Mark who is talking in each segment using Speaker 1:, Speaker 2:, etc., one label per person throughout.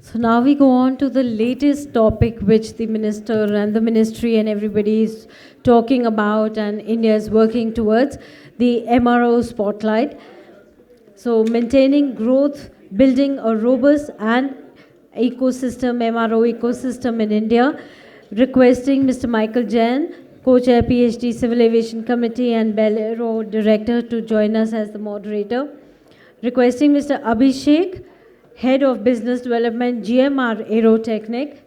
Speaker 1: So now we go on to the latest topic which the minister and the ministry and everybody is talking about and India is working towards, the MRO spotlight. So maintaining growth, building a robust and ecosystem, MRO ecosystem in India. Requesting Mr. Michael Jain, co-chair PhD Civil Aviation Committee and Bel Aero Director to join us as the moderator. Requesting Mr. Abhishek, Head of Business Development, GMR Aerotechnic.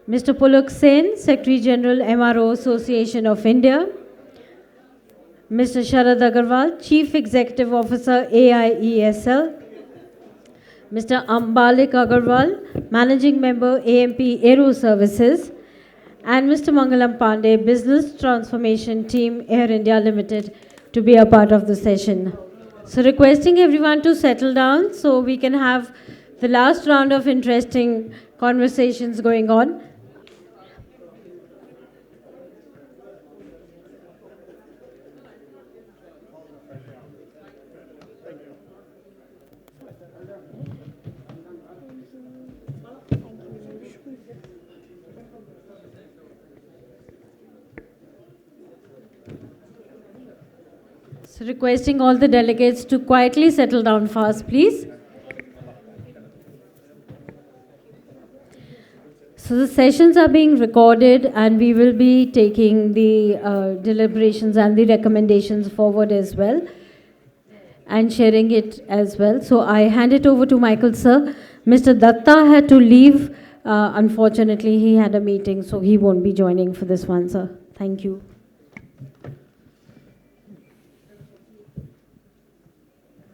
Speaker 1: Mr. Pulak Sen, Secretary General, MRO Association of India. Mr. Sharad Agarwal, Chief Executive Officer, AIESL. Mr. Ambalik Agarwal, Managing Member, AMP Aero Services. And Mr. Mangalam Pandey, Business Transformation Team, Air India Limited, to be a part of the session. So requesting everyone to settle down so we can have the last round of interesting conversations going on. So requesting all the delegates to quietly settle down fast, please. So the sessions are being recorded and we will be taking the deliberations and the recommendations forward as well and sharing it as well. So I hand it over to Michael, sir. Mr. Datta had to leave. Unfortunately, he had a meeting, so he won't be joining for this one, sir. Thank you.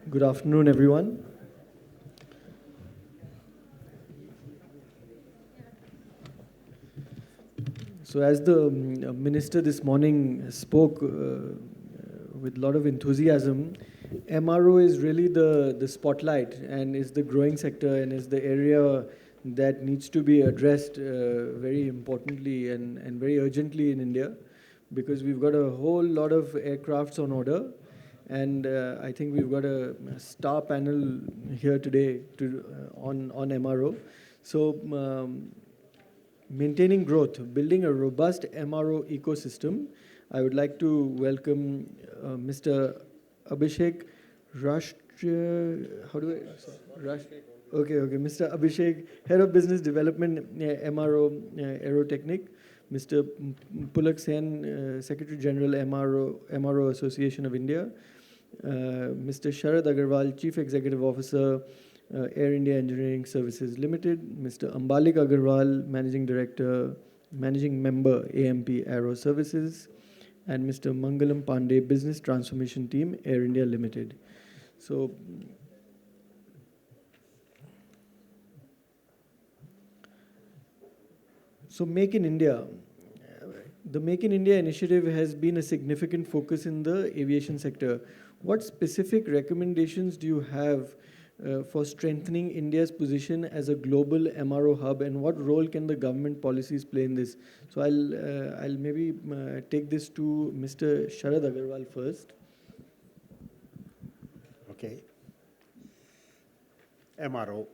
Speaker 2: Good afternoon, everyone. So as the minister this morning spoke with a lot of enthusiasm, MRO is really the spotlight and is the growing sector and is the area that needs to be addressed very importantly and very urgently in India, because we've got a whole lot of aircrafts on order. And I think we've got a star panel here today on MRO. So maintaining growth, building a robust MRO ecosystem. I would like to welcome Mr. Abhishek How do I? Okay, Mr. Abhishek, Head of Business Development, MRO Aerotechnic. Mr. Pulak Sen, Secretary General, MRO Association of India. Mr. Sharad Agarwal, Chief Executive Officer, Air India Engineering Services Limited. Mr. Ambalik Agarwal, Managing Director, Managing Member, AMP Aero Services. And Mr. Mangalam Pandey, Business Transformation Team, Air India Limited. So Make in India. The Make in India initiative has been a significant focus in the aviation sector. What specific recommendations do you have for strengthening India's position as a global MRO hub, and what role can the government policies play in this? So I'll maybe take this to Mr. Sharad Agarwal first.
Speaker 3: Okay. MRO.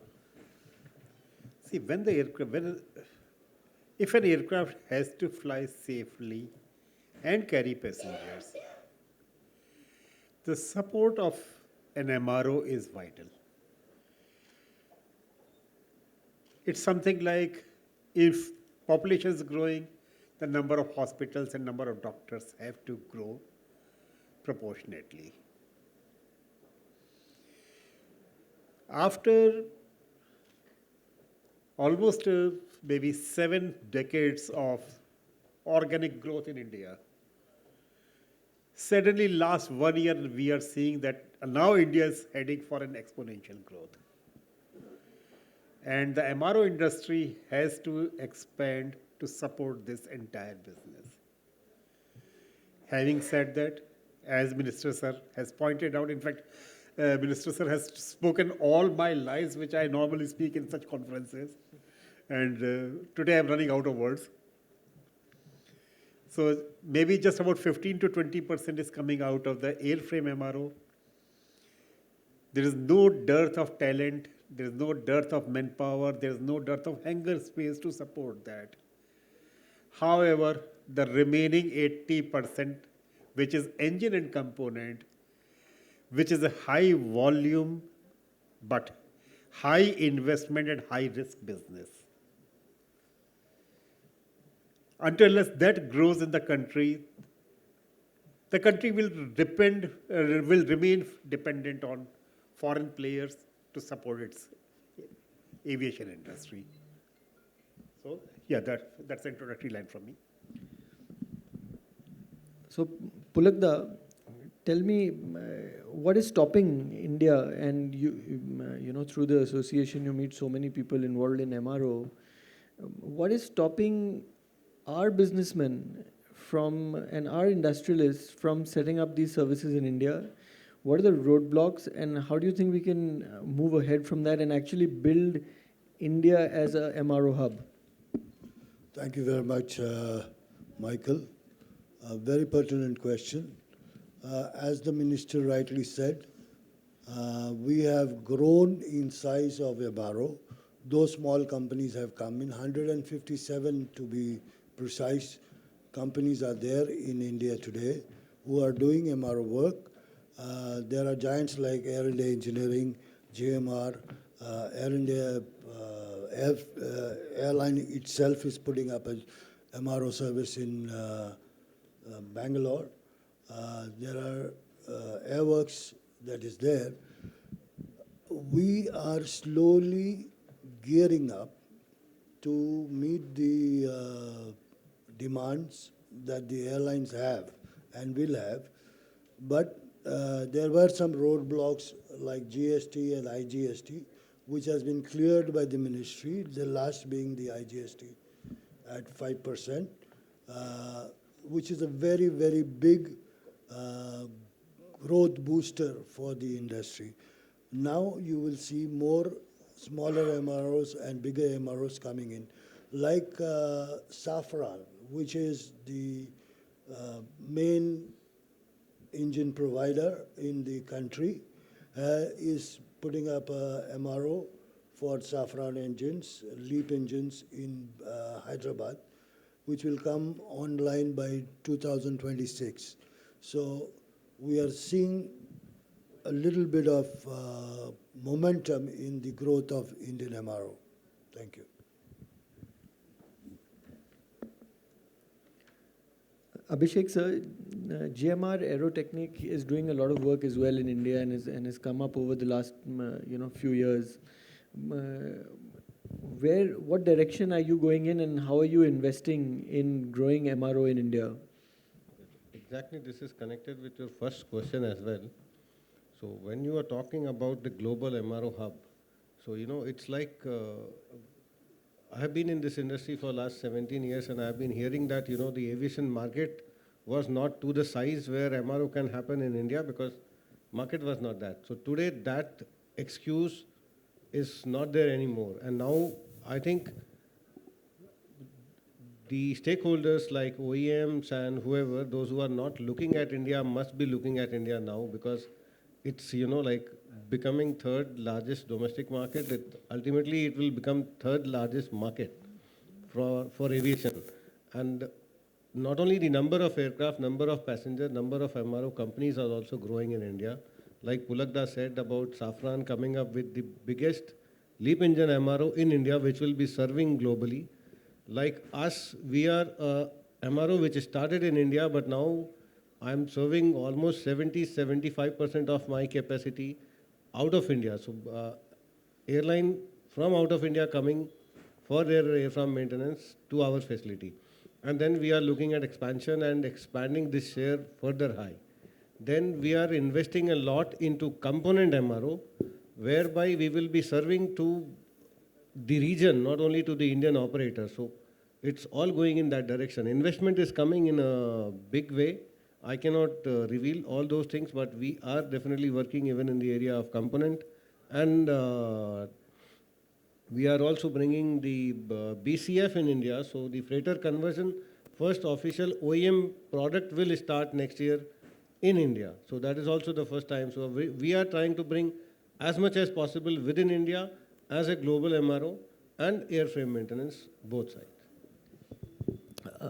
Speaker 3: See, if an aircraft has to fly safely and carry passengers, the support of an MRO is vital. It's something like if population is growing, the number of hospitals and number of doctors have to grow proportionately. After almost maybe 7 decades of organic growth in India, suddenly last 1 year we are seeing that now India is heading for an exponential growth. And the MRO industry has to expand to support this entire business. Having said that, as Minister Sir has pointed out, in fact, Minister Sir has spoken all my lies, which I normally speak in such conferences. And today I'm running out of words. So maybe just about 15 to 20% is coming out of the airframe MRO. There is no dearth of talent, There is no dearth of manpower. There is no dearth of hangar space to support that. However, the remaining 80%, which is engine and component, which is a high volume but high investment and high risk business. Until that grows in the country will remain dependent on foreign players to support its aviation industry. So, yeah, that's the introductory line from me.
Speaker 2: So, Pulakda, tell me what is stopping India, and you know, through the association you meet so many people involved in MRO. What is stopping our businessmen and our industrialists from setting up these services in India? What are the roadblocks, and how do you think we can move ahead from that and actually build India as a MRO hub?
Speaker 4: Thank you very much, Michael. A very pertinent question. As the minister rightly said, we have grown in size of MRO. Those small companies have come in, 157 to be precise. Companies are there in India today who are doing MRO work. There are giants like Air India Engineering, GMR, Air India airline itself is putting up a MRO service in Bangalore. There are airworks that is there. We are slowly gearing up to meet the demands that the airlines have and will have. But there were some roadblocks like GST and IGST, which has been cleared by the ministry, the last being the IGST at 5%, which is a very, very big growth booster for the industry. Now you will see more smaller MROs and bigger MROs coming in, like Safran, which is the main engine provider in the country, is putting up a MRO for Safran engines, LEAP engines in Hyderabad, which will come online by 2026. So we are seeing a little bit of momentum in the growth of Indian MRO. Thank you.
Speaker 2: Abhishek sir, GMR Aerotechnic is doing a lot of work as well in India and has come up over the last few years. What direction are you going in, and how are you investing in growing MRO in India?
Speaker 5: Exactly, this is connected with your first question as well. So when you are talking about the global MRO hub, so it's like I have been in this industry for the last 17 years, and I have been hearing that the aviation market was not to the size where MRO can happen in India, because market was not that. So today that excuse is not there anymore, and now I think the stakeholders like OEMs and whoever, those who are not looking at India, must be looking at India now, because it's like becoming third largest domestic market. Ultimately it will become third largest market for aviation. And not only the number of aircraft, number of passengers, number of MRO companies are also growing in India. Like Pulakda said about Safran coming up with the biggest LEAP engine MRO in India, which will be serving globally. Like us, we are a MRO which started in India, but now I'm serving almost 70-75% of my capacity out of India. So airline from out of India coming for their airframe maintenance to our facility. And then we are looking at expansion and expanding this share further high. Then we are investing a lot into component MRO, whereby we will be serving to the region, not only to the Indian operator. So it's all going in that direction. Investment is coming in a big way. I cannot reveal all those things, but we are definitely working even in the area of component. And we are also bringing the BCF in India. So the freighter conversion, first official OEM product will start next year in India. So that is also the first time. So we are trying to bring as much as possible within India as a global MRO and airframe maintenance, both sides.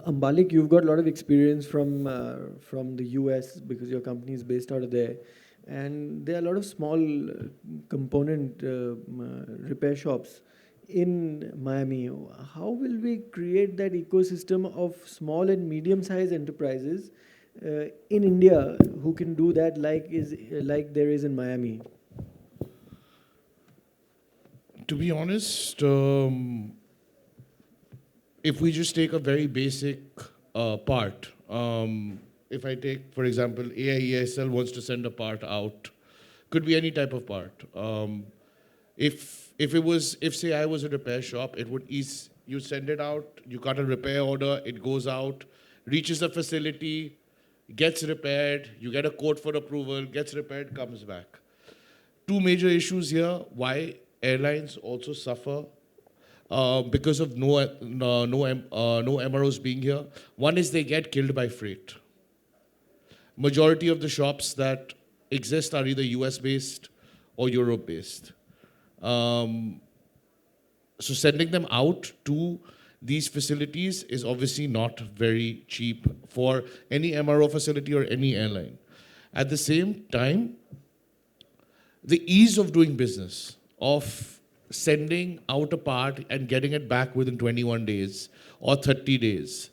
Speaker 2: Ambalik, you've got a lot of experience from the US because your company is based out of there, and there are a lot of small component repair shops in Miami. How will we create that ecosystem of small and medium-sized enterprises in India who can do that like there is in Miami?
Speaker 6: To be honest, if we just take a very basic part, if I take, for example, AIESL wants to send a part out, could be any type of part. If say I was a repair shop, it would you send it out, you got a repair order, it goes out, reaches the facility, gets repaired, you get a code for approval, gets repaired, comes back. Two major issues here, why airlines also suffer because of no MROs being here. One is they get killed by freight. Majority of the shops that exist are either US based or Europe based. So sending them out to these facilities is obviously not very cheap for any MRO facility or any airline. At the same time, the ease of doing business, of sending out a part and getting it back within 21 days or 30 days.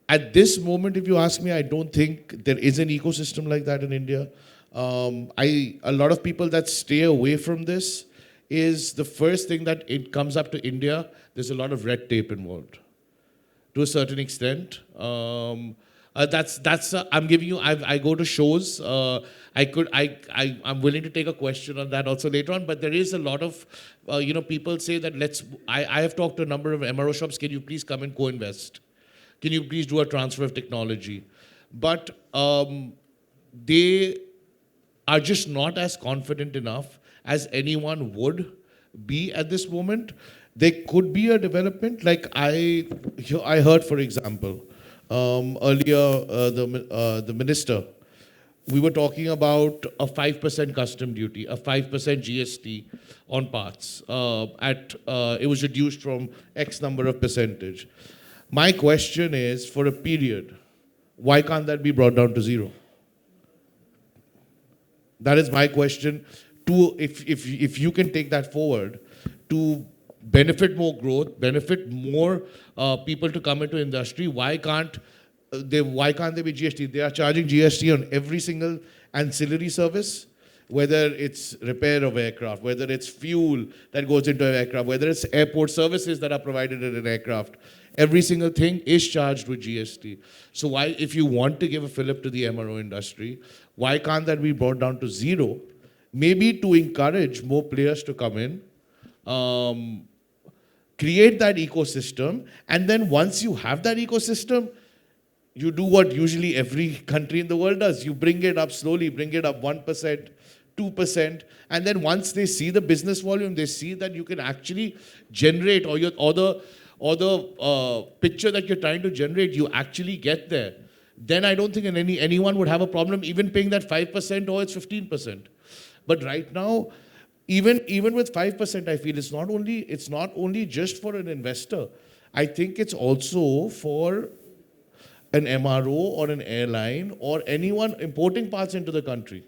Speaker 6: At this moment, if you ask me, I don't think there is an ecosystem like that in India. A lot of people that stay away from this is the first thing that it comes up to India, there's a lot of red tape involved to a certain extent. I'm giving you, I go to shows, I'm willing to take a question on that also later on, but there is a lot of, people say that I have talked to a number of MRO shops, can you please come and co-invest? Can you please do a transfer of technology? But they are just not as confident enough as anyone would be at this moment. There could be a development, like I heard, for example, earlier the minister, we were talking about a 5% custom duty, a 5% GST on parts. It was reduced from X number of percentage. My question is, for a period, why can't that be brought down to zero? That is my question. If you can take that forward to benefit more growth, benefit more people to come into industry, why can't they be GST? They are charging GST on every single ancillary service, whether it's repair of aircraft, whether it's fuel that goes into an aircraft, whether it's airport services that are provided in an aircraft. Every single thing is charged with GST. So why, if you want to give a fillip to the MRO industry, why can't that be brought down to zero? Maybe to encourage more players to come in, create that ecosystem, and then once you have that ecosystem, you do what usually every country in the world does. You bring it up slowly, bring it up 1%, 2%, and then once they see the business volume, they see that you can actually generate, or the picture that you're trying to generate, you actually get there. Then I don't think anyone would have a problem even paying that 5% or it's 15%. But right now, even with 5%, I feel it's not only just for an investor. I think it's also for an MRO or an airline or anyone importing parts into the country.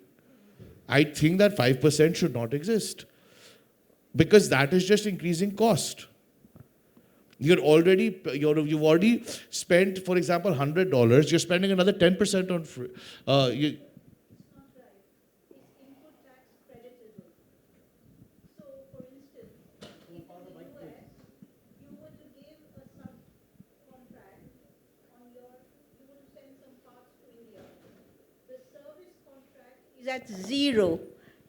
Speaker 6: I think that 5% should not exist because that is just increasing cost. You've already spent, for example, $100. You're spending another 10% on free.
Speaker 7: Is at zero.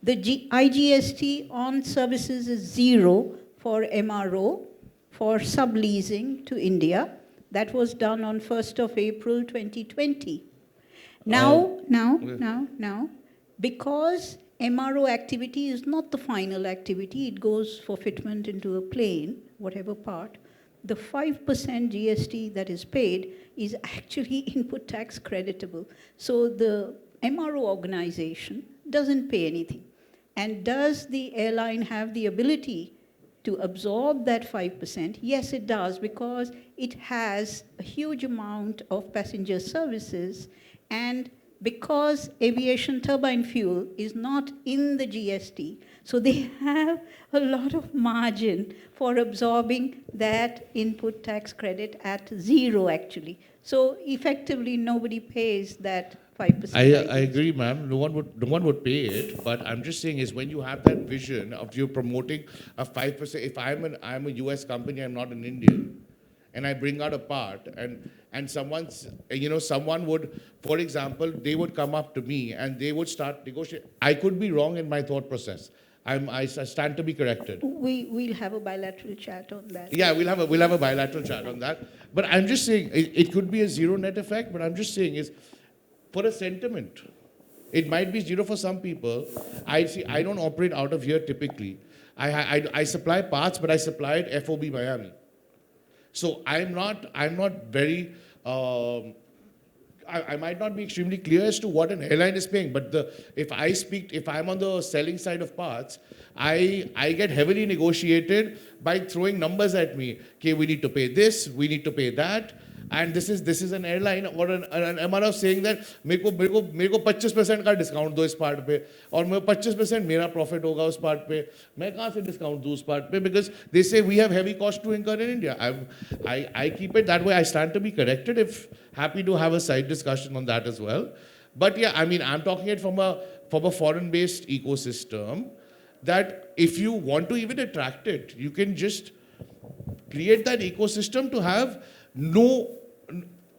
Speaker 7: The IGST on services is zero for MRO, for subleasing to India. That was done on 1st of April 2020. Now, because MRO activity is not the final activity, it goes for fitment into a plane, whatever part, the 5% GST that is paid is actually input tax creditable. So the MRO organization doesn't pay anything. And does the airline have the ability to absorb that 5%? Yes, it does, because it has a huge amount of passenger services, and because aviation turbine fuel is not in the GST, so they have a lot of margin for absorbing that input tax credit at zero, actually. So effectively, nobody pays that 5%.
Speaker 6: I agree, ma'am. No one would pay it. But I'm just saying is when you have that vision of you promoting a 5%. If I'm a US company, I'm not an Indian, and I bring out a part, and someone would, for example, they would come up to me and they would start negotiating. I could be wrong in my thought process. I stand to be corrected.
Speaker 7: We'll have a bilateral chat on that.
Speaker 6: Yeah, we'll have a bilateral chat on that. But I'm just saying it could be a zero net effect. But I'm just saying is for a sentiment, it might be zero for some people. I don't operate out of here typically. I supply parts, but I supply it FOB Miami. So I'm not very. I might not be extremely clear as to what an airline is paying, but if I'm on the selling side of parts, I get heavily negotiated by throwing numbers at me. Okay, we need to pay this, we need to pay that, and this is an airline or an MRO saying that मेरे को 25% का discount दो इस part पे और मैं 25% मेरा profit होगा उस पार्ट पे मैं कहाँ से डिस्काउंट दूँ उस पार्ट पे because they say we have heavy cost to incur in India. I keep it that way. I stand to be corrected. If happy to have a side discussion on that as well. But yeah, I mean I'm talking it from a foreign-based ecosystem that if you want to even attract it, you can just create that ecosystem to have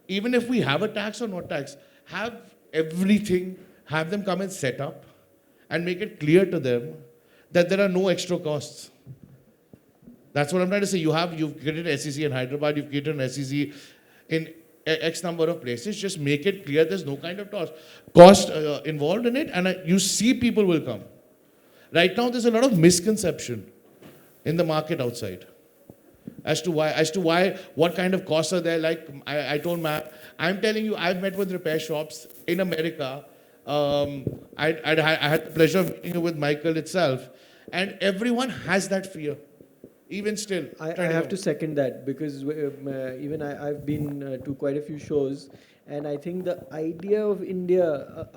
Speaker 6: even if we have a tax or not tax, have everything, have them come and set up and make it clear to them that there are no extra costs. That's what I'm trying to say. You've created an SEC in Hyderabad, you've created an SEC in X number of places. Just make it clear there's no kind of cost involved in it, and you see people will come. Right now, there's a lot of misconception in the market outside as to why, what kind of costs are there. Like I told Ma'am, I'm telling you, I've met with repair shops in America. I had the pleasure of meeting with Michael itself, and everyone has that fear, even still.
Speaker 2: I have to second that because even I've been to quite a few shows, and I think the idea of India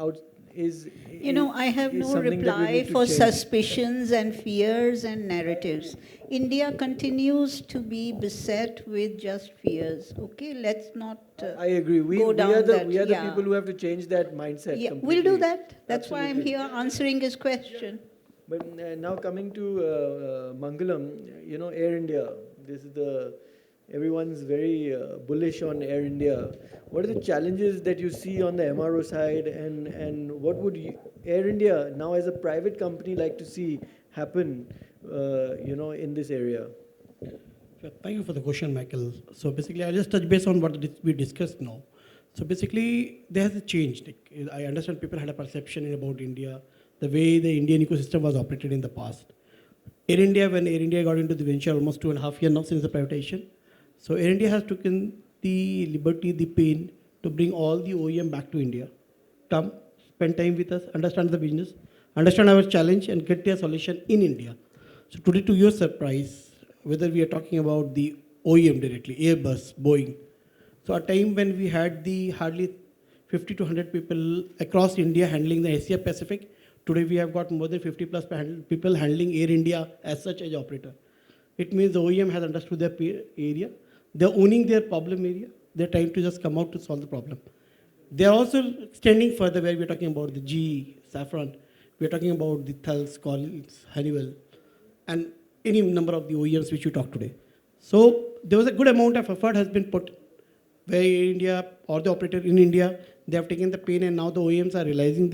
Speaker 7: I have no
Speaker 2: something that we
Speaker 7: reply
Speaker 2: need to
Speaker 7: for
Speaker 2: change.
Speaker 7: suspicions and fears and narratives. India continues to be beset with just fears. Okay, let's not
Speaker 2: I agree. We
Speaker 7: go down
Speaker 2: are the
Speaker 7: that.
Speaker 2: people who have to change that mindset.
Speaker 7: Yeah,
Speaker 2: completely.
Speaker 7: we'll do that. That's why I'm
Speaker 2: Absolutely.
Speaker 7: here answering his question.
Speaker 2: But now coming to Mangalam, Air India. This is everyone's very bullish on Air India. What are the challenges that you see on the MRO side, and what would Air India now as a private company like to see happen, in this area?
Speaker 8: Thank you for the question, Michael. So basically, I'll just touch base on what we discussed now. So basically, there has a change. I understand people had a perception about India, the way the Indian ecosystem was operated in the past. When Air India got into the venture almost 2.5 years now since the privatization, so Air India has taken the liberty, the pain to bring all the OEM back to India, come, spend time with us, understand the business, understand our challenge, and get their solution in India. So today, to your surprise, whether we are talking about the OEM directly, Airbus, Boeing. So a time when we had the hardly 50 to 100 people across India handling the Asia Pacific, today we have got more than 50 plus people handling Air India as such as operator. It means the OEM has understood their area. They're owning their problem area. They're trying to just come out to solve the problem. They're also extending further where we're talking about the GE, Safran. We're talking about the Thales, Collins, Honeywell, and any number of the OEMs which you talk today. So there was a good amount of effort has been put where India or the operator in India, they have taken the pain, and now the OEMs are realizing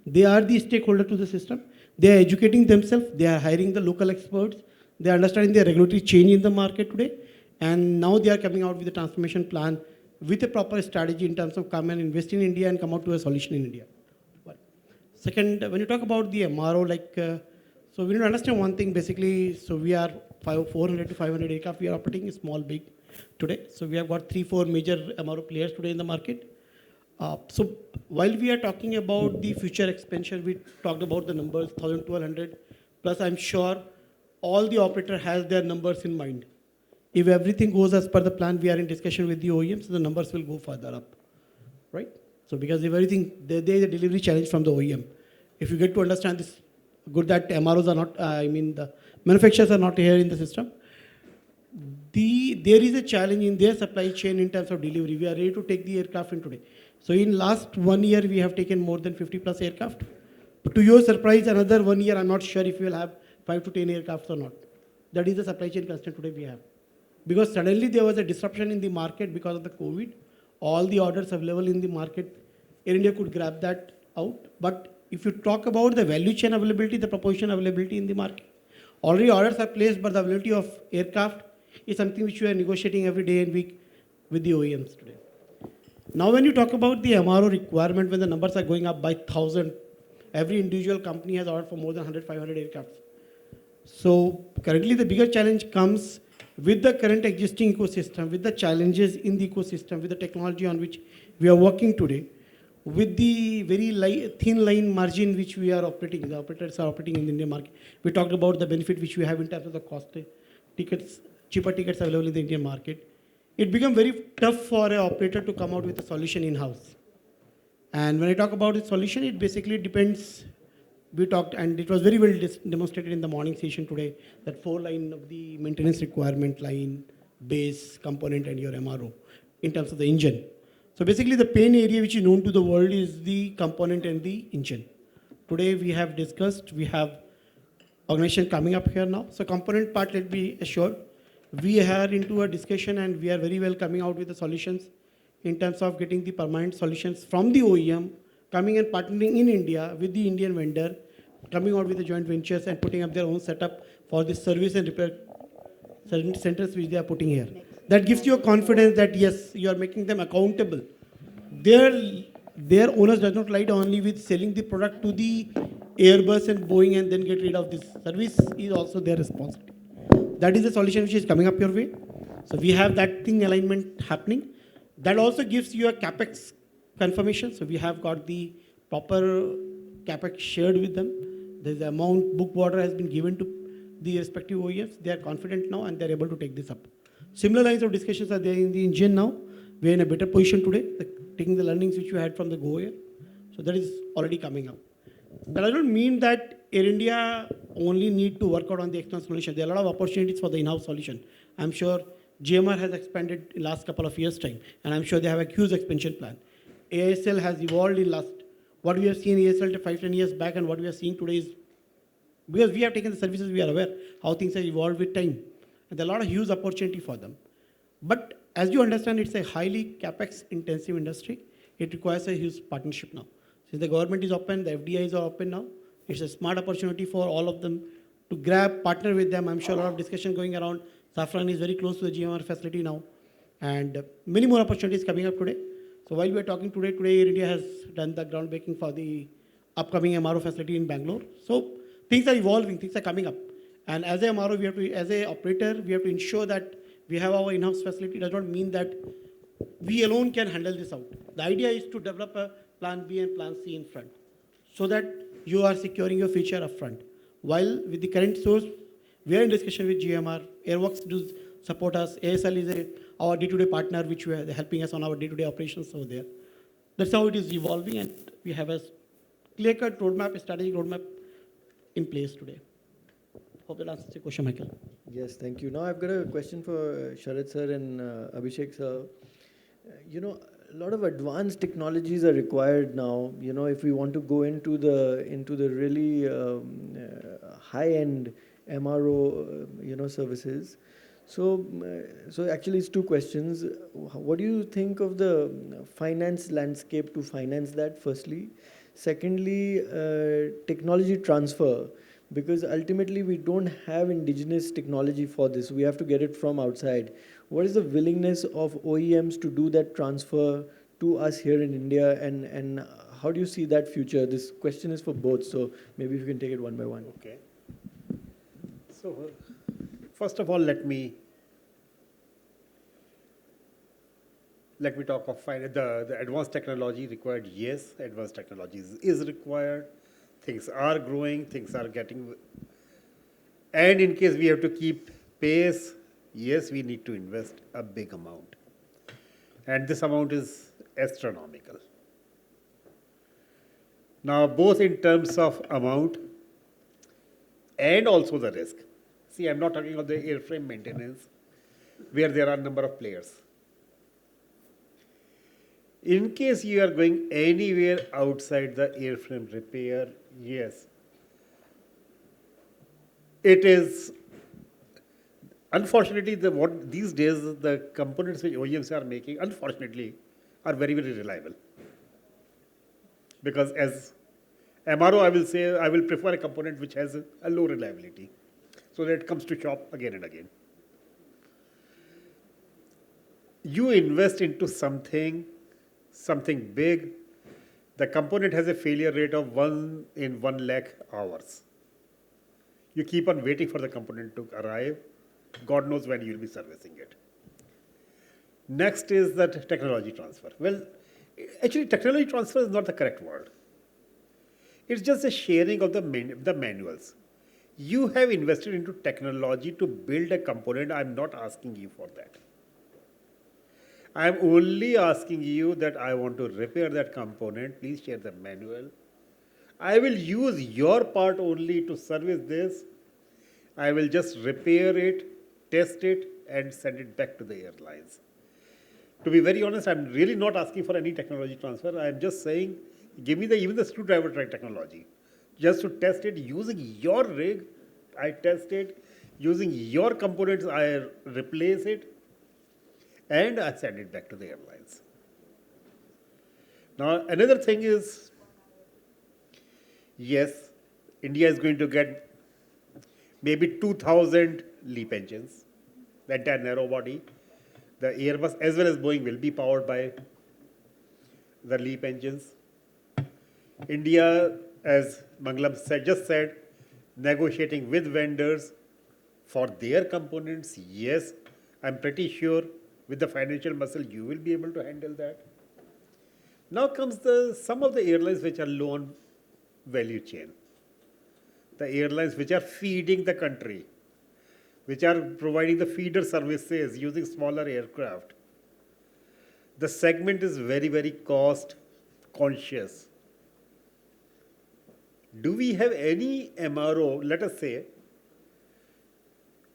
Speaker 8: they are the stakeholder to the system. They are educating themselves. They are hiring the local experts. They are understanding the regulatory change in the market today. And now they are coming out with a transformation plan with a proper strategy in terms of come and invest in India and come out to a solution in India. One. Second, when you talk about the MRO, so we need to understand one thing basically. So we are 400 to 500 aircraft we are operating, small, big today. So we have got 3-4 major MRO players today in the market. So while we are talking about the future expansion, we talked about the numbers 1,000, 1,200. Plus, I'm sure all the operator has their numbers in mind. If everything goes as per the plan, we are in discussion with the OEMs, the numbers will go further up, right? So because if everything, there is a delivery challenge from the OEM. If you get to understand this, good that MROs are not, the manufacturers are not here in the system. There is a challenge in their supply chain in terms of delivery. We are ready to take the aircraft in today. So in last 1 year, we have taken more than 50 plus aircraft. But to your surprise, another 1 year, I'm not sure if we will have 5 to 10 aircrafts or not. That is the supply chain constraint today we have. Because suddenly there was a disruption in the market because of the COVID. All the orders available in the market, Air India could grab that out. But if you talk about the value chain availability, the proportion availability in the market, already orders are placed, but the availability of aircraft is something which we are negotiating every day and week with the OEMs today. Now, when you talk about the MRO requirement, when the numbers are going up by 1,000, every individual company has ordered for more than 100, 500 aircrafts. So currently the bigger challenge comes with the current existing ecosystem, with the challenges in the ecosystem, with the technology on which we are working today, with the very thin line margin which we are operating, the operators are operating in the Indian market. We talked about the benefit which we have in terms of the cost tickets, cheaper tickets available in the Indian market. It became very tough for an operator to come out with a solution in-house. And when I talk about the solution, it basically depends. We talked, and it was very well demonstrated in the morning session today, that 4 line of the maintenance requirement line, base, component, and your MRO in terms of the engine. So basically the pain area which is known to the world is the component and the engine. Today we have discussed, we have organization coming up here now. So component part, let me assure, we are into a discussion and we are very well coming out with the solutions in terms of getting the permanent solutions from the OEM, coming and partnering in India with the Indian vendor, coming out with the joint ventures and putting up their own setup for the service and repair centers which they are putting here. That gives you a confidence that yes, you are making them accountable. Their owners does not lie only with selling the product to the Airbus and Boeing and then get rid of this. Service is also their responsibility. That is the solution which is coming up your way. So we have that thing alignment happening. That also gives you a CapEx confirmation. So we have got the proper CapEx shared with them. The amount book order has been given to the respective OEMs. They are confident now and they are able to take this up. Similar lines of discussions are there in the engine now. We are in a better position today, taking the learnings which we had from the Go Air. So that is already coming up. That does not mean that Air India only need to work out on the external solution. There are a lot of opportunities for the in-house solution. I'm sure GMR has expanded in last couple of years' time, and I'm sure they have a huge expansion plan. ASL has evolved in last, what we have seen ASL 5-10 years back and what we are seeing today is, because we have taken the services, we are aware how things have evolved with time. And there are a lot of huge opportunity for them. But as you understand, it's a highly capex intensive industry. It requires a huge partnership now. Since the government is open, the FDIs are open now, it's a smart opportunity for all of them to grab, partner with them. I'm sure a lot of discussion going around. Safran is very close to the GMR facility now. And many more opportunities coming up today. So while we are talking today, Air India has done the groundbreaking for the upcoming MRO facility in Bangalore. So things are evolving, things are coming up. And as a MRO, we have to, as a operator, we have to ensure that we have our in-house facility. It does not mean that we alone can handle this out. The idea is to develop a plan B and plan C in front, so that you are securing your future up front. While with the current source, we are in discussion with GMR. Airworks does support us. ASL is our day-to-day partner, which we are helping us on our day-to-day operations over there. That's how it is evolving, and we have a clear-cut roadmap, a strategic roadmap in place today. Hope that answers your question, Michael.
Speaker 2: Yes, thank you. Now I've got a question for Sharad sir and Abhishek sir. A lot of advanced technologies are required now. If we want to go into the really high-end MRO, services. So actually, it's 2 questions. What do you think of the finance landscape to finance that? Firstly, secondly, technology transfer. Because ultimately we don't have indigenous technology for this. We have to get it from outside. What is the willingness of OEMs to do that transfer to us here in India, and how do you see that future? This question is for both, so maybe if you can take it one by one.
Speaker 3: Okay. So first of all, let me let me talk of the advanced technology required. Yes, advanced technology is required. Things are growing, things are getting, and in case we have to keep pace, yes, we need to invest a big amount. And this amount is astronomical. Now, both in terms of amount and also the risk. See, I'm not talking about the airframe maintenance, where there are a number of players. In case you are going anywhere outside the airframe repair, yes, it is, unfortunately, what these days the components which OEMs are making, unfortunately, are very, very reliable. Because as MRO, I will say, I will prefer a component which has a low reliability, so that it comes to shop again and again. You invest into something big, the component has a failure rate of 1 in 1 lakh hours. You keep on waiting for the component to arrive. God knows when you'll be servicing it. Next is that technology transfer. Well, actually, technology transfer is not the correct word. It's just a sharing of the manuals. You have invested into technology to build a component. I'm not asking you for that. I'm only asking you that I want to repair that component. Please share the manual. I will use your part only to service this. I will just repair it, test it, and send it back to the airlines. To be very honest, I'm really not asking for any technology transfer. I'm just saying, give me even the screwdriver technology. Just to test it using your rig, I test it. Using your components, I replace it. And I send it back to the airlines. Now, another thing is, yes, India is going to get maybe 2,000 LEAP engines, the entire narrow body. The Airbus as well as Boeing will be powered by the LEAP engines. India, as Mangalam just said, negotiating with vendors for their components. Yes, I'm pretty sure with the financial muscle, you will be able to handle that. Now comes some of the airlines which are low on value chain. The airlines which are feeding the country, which are providing the feeder services using smaller aircraft. The segment is very, very cost conscious. Do we have any MRO, let us say,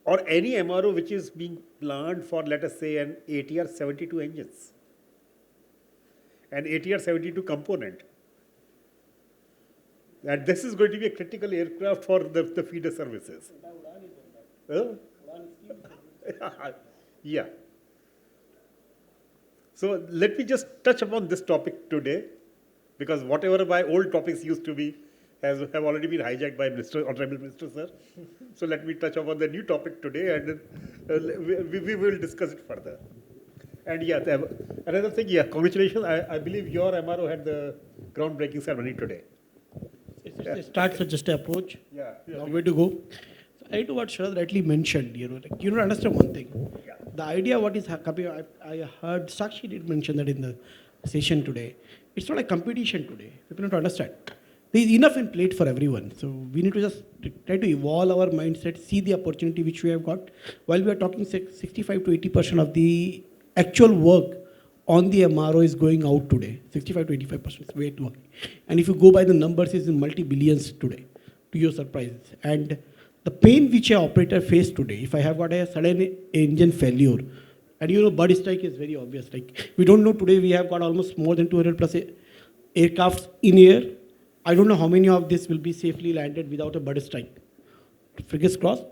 Speaker 3: or any MRO which is being planned for, let us say, an ATR 72 engines, an ATR 72 component? And this is going to be a critical aircraft for the feeder services. Yeah. So let me just touch upon this topic today, because whatever my old topics used to be have already been hijacked by Honorable Minister, sir. So let me touch upon the new topic today, and we will discuss it further. And yeah, another thing, yeah, congratulations. I believe your MRO had the groundbreaking ceremony today.
Speaker 8: It starts with just an approach.
Speaker 3: Yeah.
Speaker 8: Long way to go. So I to what Sharad rightly mentioned, you don't understand one thing.
Speaker 3: Yeah.
Speaker 8: The idea what is happening, I heard Sakshi did mention that in the session today. It's not a competition today. People need to understand. There is enough in plate for everyone. So we need to just try to evolve our mindset, see the opportunity which we have got. While we are talking 65 to 80% of the actual work on the MRO is going out today. 65 to 85% is way too high. And if you go by the numbers, it's in multi-billions today, to your surprise. And the pain which an operator face today, if I have got a sudden engine failure, and bird strike is very obvious. Like we don't know today, we have got almost more than 200 plus aircrafts in air. I don't know how many of this will be safely landed without a bird strike. Fingers crossed.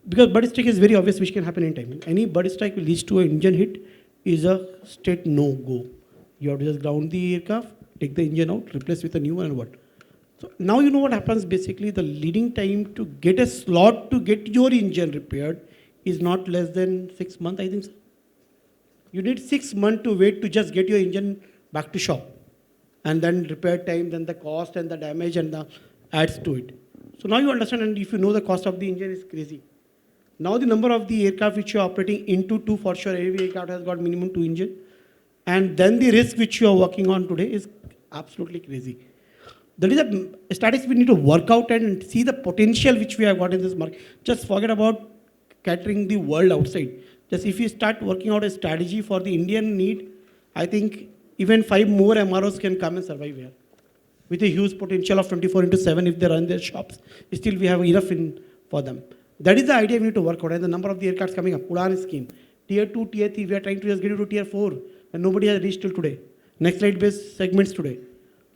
Speaker 8: Because bird strike is very obvious which can happen anytime. Any bird strike will lead to an engine hit is a straight no-go. You have to just ground the aircraft, take the engine out, replace with a new one and what. So now you know what happens basically. The leading time to get a slot to get your engine repaired is not less than 6 months, I think so. You need 6 months to wait to just get your engine back to shop. And then repair time, then the cost and the damage and the adds to it. So now you understand, and if you know the cost of the engine is crazy. Now the number of the aircraft which you are operating into 2 for sure, every aircraft has got minimum 2 engine. And then the risk which you are working on today is absolutely crazy. That is a statistics we need to work out and see the potential which we have got in this market. Just forget about catering the world outside. Just if you start working out a strategy for the Indian need, I think even 5 more MROs can come and survive here. With a huge potential of 24 into 7 if they run their shops. Still we have enough for them. That is the idea we need to work out. And the number of the aircrafts coming up, Udan scheme. Tier 2, Tier 3, we are trying to just get into Tier 4. And nobody has reached till today. Next slide based segments today.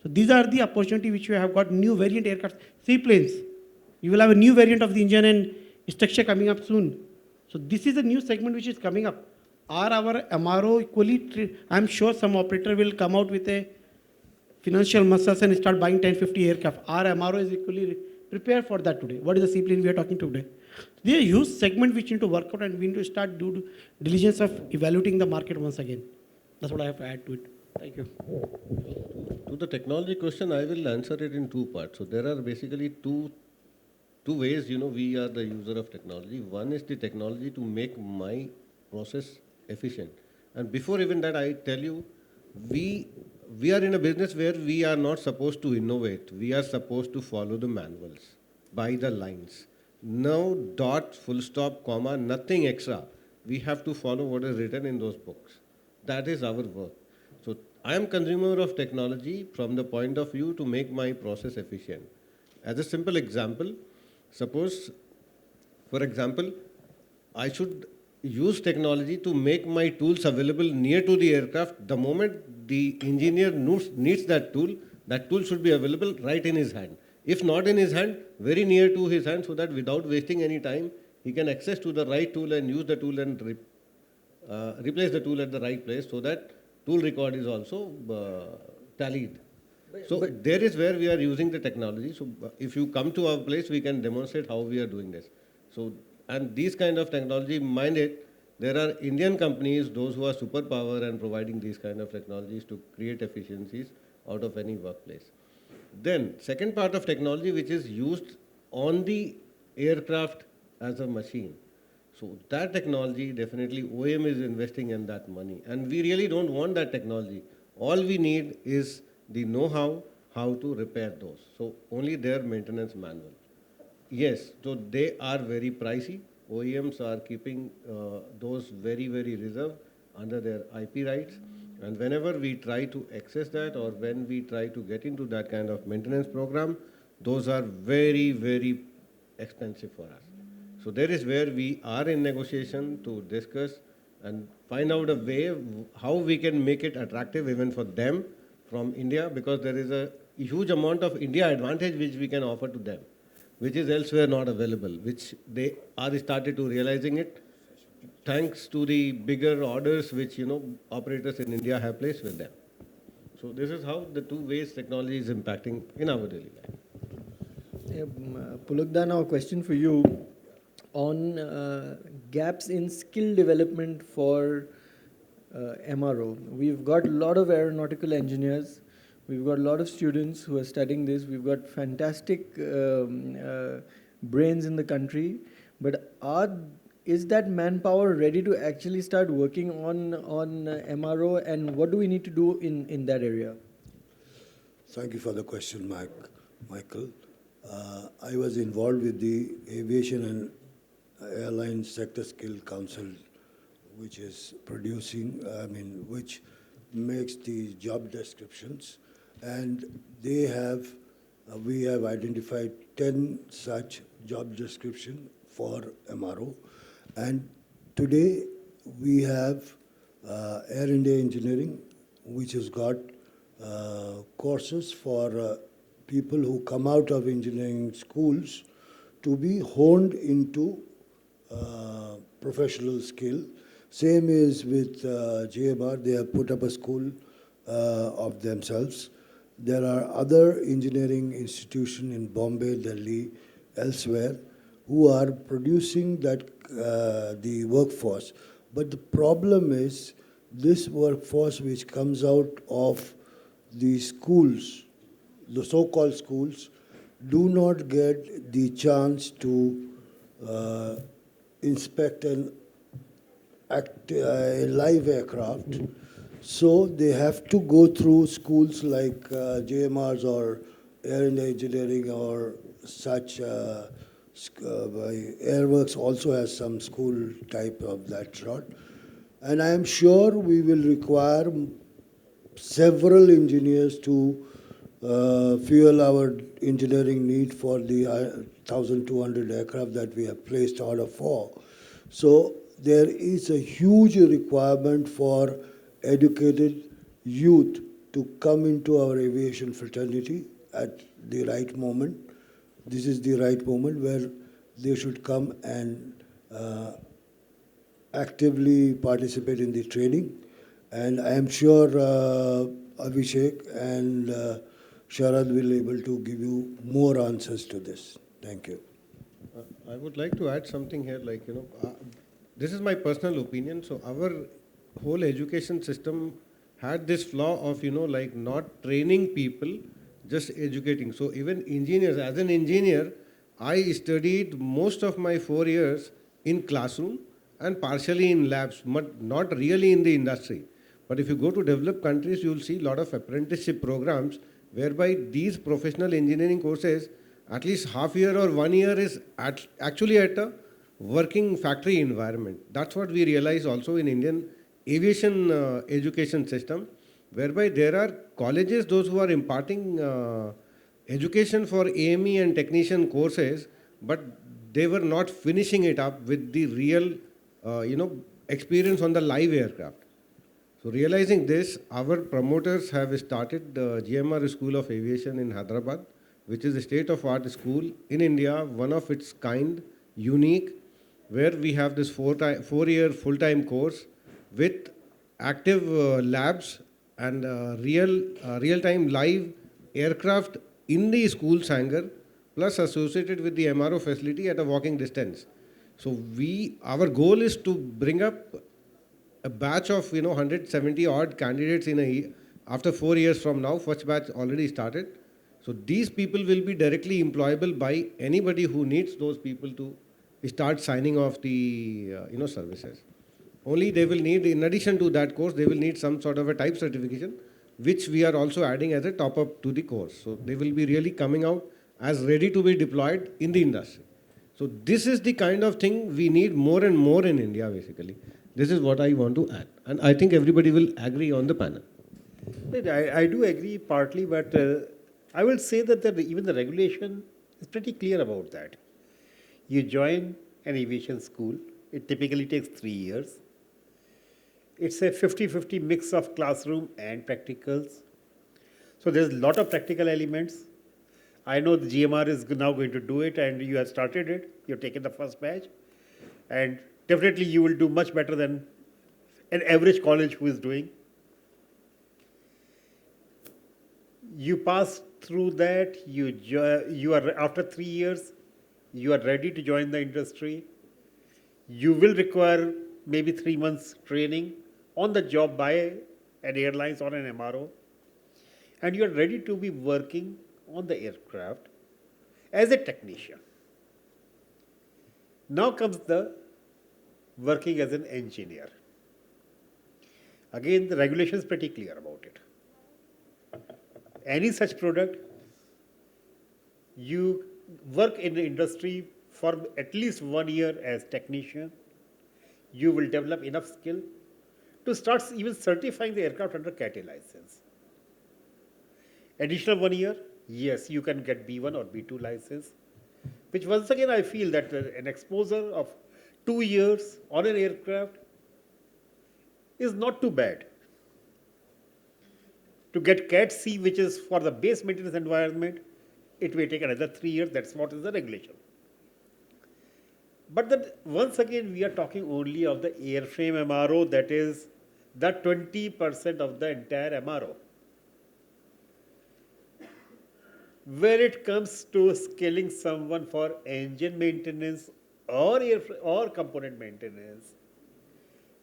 Speaker 8: So these are the opportunity which we have got new variant aircraft, seaplanes. You will have a new variant of the engine and structure coming up soon. So this is a new segment which is coming up. Are our MRO equally, I'm sure some operator will come out with a financial muscles and start buying 10, 50 aircraft. Our MRO is equally prepared for that today. What is the seaplane we are talking today? There are huge segment which need to work out and we need to start due diligence of evaluating the market once again. That's what I have to add to it. Thank you.
Speaker 5: To the technology question, I will answer it in two parts. So there are basically two ways, we are the user of technology. One is the technology to make my process efficient. And before even that, I tell you, we are in a business where we are not supposed to innovate. We are supposed to follow the manuals, by the lines. No dot, full stop, comma, nothing extra. We have to follow what is written in those books. That is our work. So I am consumer of technology from the point of view to make my process efficient. As a simple example, suppose, for example, I should use technology to make my tools available near to the aircraft. The moment the engineer needs that tool should be available right in his hand. If not in his hand, very near to his hand, so that without wasting any time, he can access to the right tool and use the tool and replace the tool at the right place, so that tool record is also tallied. So there is where we are using the technology. So if you come to our place, we can demonstrate how we are doing this. So, and these kind of technology, mind it, there are Indian companies, those who are superpower and providing these kind of technologies to create efficiencies out of any workplace. Then, second part of technology which is used on the aircraft as a machine. So that technology, definitely OEM is investing in that money. And we really don't want that technology. All we need is the know-how, how to repair those. So only their maintenance manual. Yes, so they are very pricey. OEMs are keeping those very, very reserved under their IP rights. And whenever we try to access that, or when we try to get into that kind of maintenance program, those are very, very expensive for us. So there is where we are in negotiation to discuss and find out a way how we can make it attractive even for them from India, because there is a huge amount of India advantage which we can offer to them, which is elsewhere not available, which they are started to realizing it thanks to the bigger orders which operators in India have placed with them. So this is how the two ways technology is impacting in our daily life.
Speaker 2: Pulukda, now a question for you on gaps in skill development for MRO. We've got a lot of aeronautical engineers. We've got a lot of students who are studying this. We've got fantastic brains in the country. But is that manpower ready to actually start working on MRO, and what do we need to do in that area?
Speaker 4: Thank you for the question, Michael. I was involved with the Aviation and Airline Sector Skill Council, which is which makes the job descriptions. And we have identified 10 such job description for MRO. And today we have Air India Engineering, which has got courses for people who come out of engineering schools to be honed into professional skill. Same is with JMR. They have put up a school of themselves. There are other engineering institutions in Bombay, Delhi, elsewhere, who are producing that the workforce. But the problem is this workforce which comes out of the schools, the so-called schools, do not get the chance to inspect a live aircraft. So they have to go through schools like JMRs or Air India Engineering or such. Airworks also has some school type of that sort. And I am sure we will require several engineers to fuel our engineering need for the 1,200 aircraft that we have placed order for. So there is a huge requirement for educated youth to come into our aviation fraternity at the right moment. This is the right moment where they should come and actively participate in the training. And I am sure Abhishek and Sharad will be able to give you more answers to this. Thank you.
Speaker 5: I would like to add something here, this is my personal opinion. So our whole education system had this flaw of, not training people, just educating. So even engineers, as an engineer, I studied most of my 4 years in classroom and partially in labs, but not really in the industry. But if you go to developed countries, you will see a lot of apprenticeship programs whereby these professional engineering courses, at least half year or 1 year is actually at a working factory environment. That's what we realize also in Indian aviation education system, whereby there are colleges, those who are imparting education for AME and technician courses, but they were not finishing it up with the real, experience on the live aircraft. So realizing this, our promoters have started the GMR School of Aviation in Hyderabad, which is a state-of-art school in India, one of its kind, unique, where we have this 4-year full-time course with active labs and real-time live aircraft in the school's hangar, plus associated with the MRO facility at a walking distance. So our goal is to bring up a batch of 170 odd candidates in a year. After 4 years from now, first batch already started. So these people will be directly employable by anybody who needs those people to start signing off the services. Only they will need, in addition to that course, they will need some sort of a type certification, which we are also adding as a top up to the course. So they will be really coming out as ready to be deployed in the industry. So this is the kind of thing we need more and more in India, basically. This is what I want to add. And I think everybody will agree on the panel.
Speaker 3: I do agree partly, but I will say that even the regulation is pretty clear about that. You join an aviation school, it typically takes 3 years. It's a 50-50 mix of classroom and practicals. So there's a lot of practical elements. I know the GMR is now going to do it, and you have started it. You've taken the first batch. And definitely you will do much better than an average college who is doing. You pass through that, you are after 3 years, you are ready to join the industry. You will require maybe 3 months training on the job by an airlines or an MRO. And you are ready to be working on the aircraft as a technician. Now comes the working as an engineer. Again, the regulation is pretty clear about it. Any such product, you work in the industry for at least 1 year as technician, you will develop enough skill to start even certifying the aircraft under CAT-A license. Additional 1 year, yes, you can get B1 or B2 license, which once again I feel that an exposure of 2 years on an aircraft is not too bad. To get CAT-C, which is for the base maintenance environment, it may take another 3 years. That's what is the regulation. But then once again, we are talking only of the airframe MRO, that is the 20% of the entire MRO. When it comes to scaling someone for engine maintenance or component maintenance,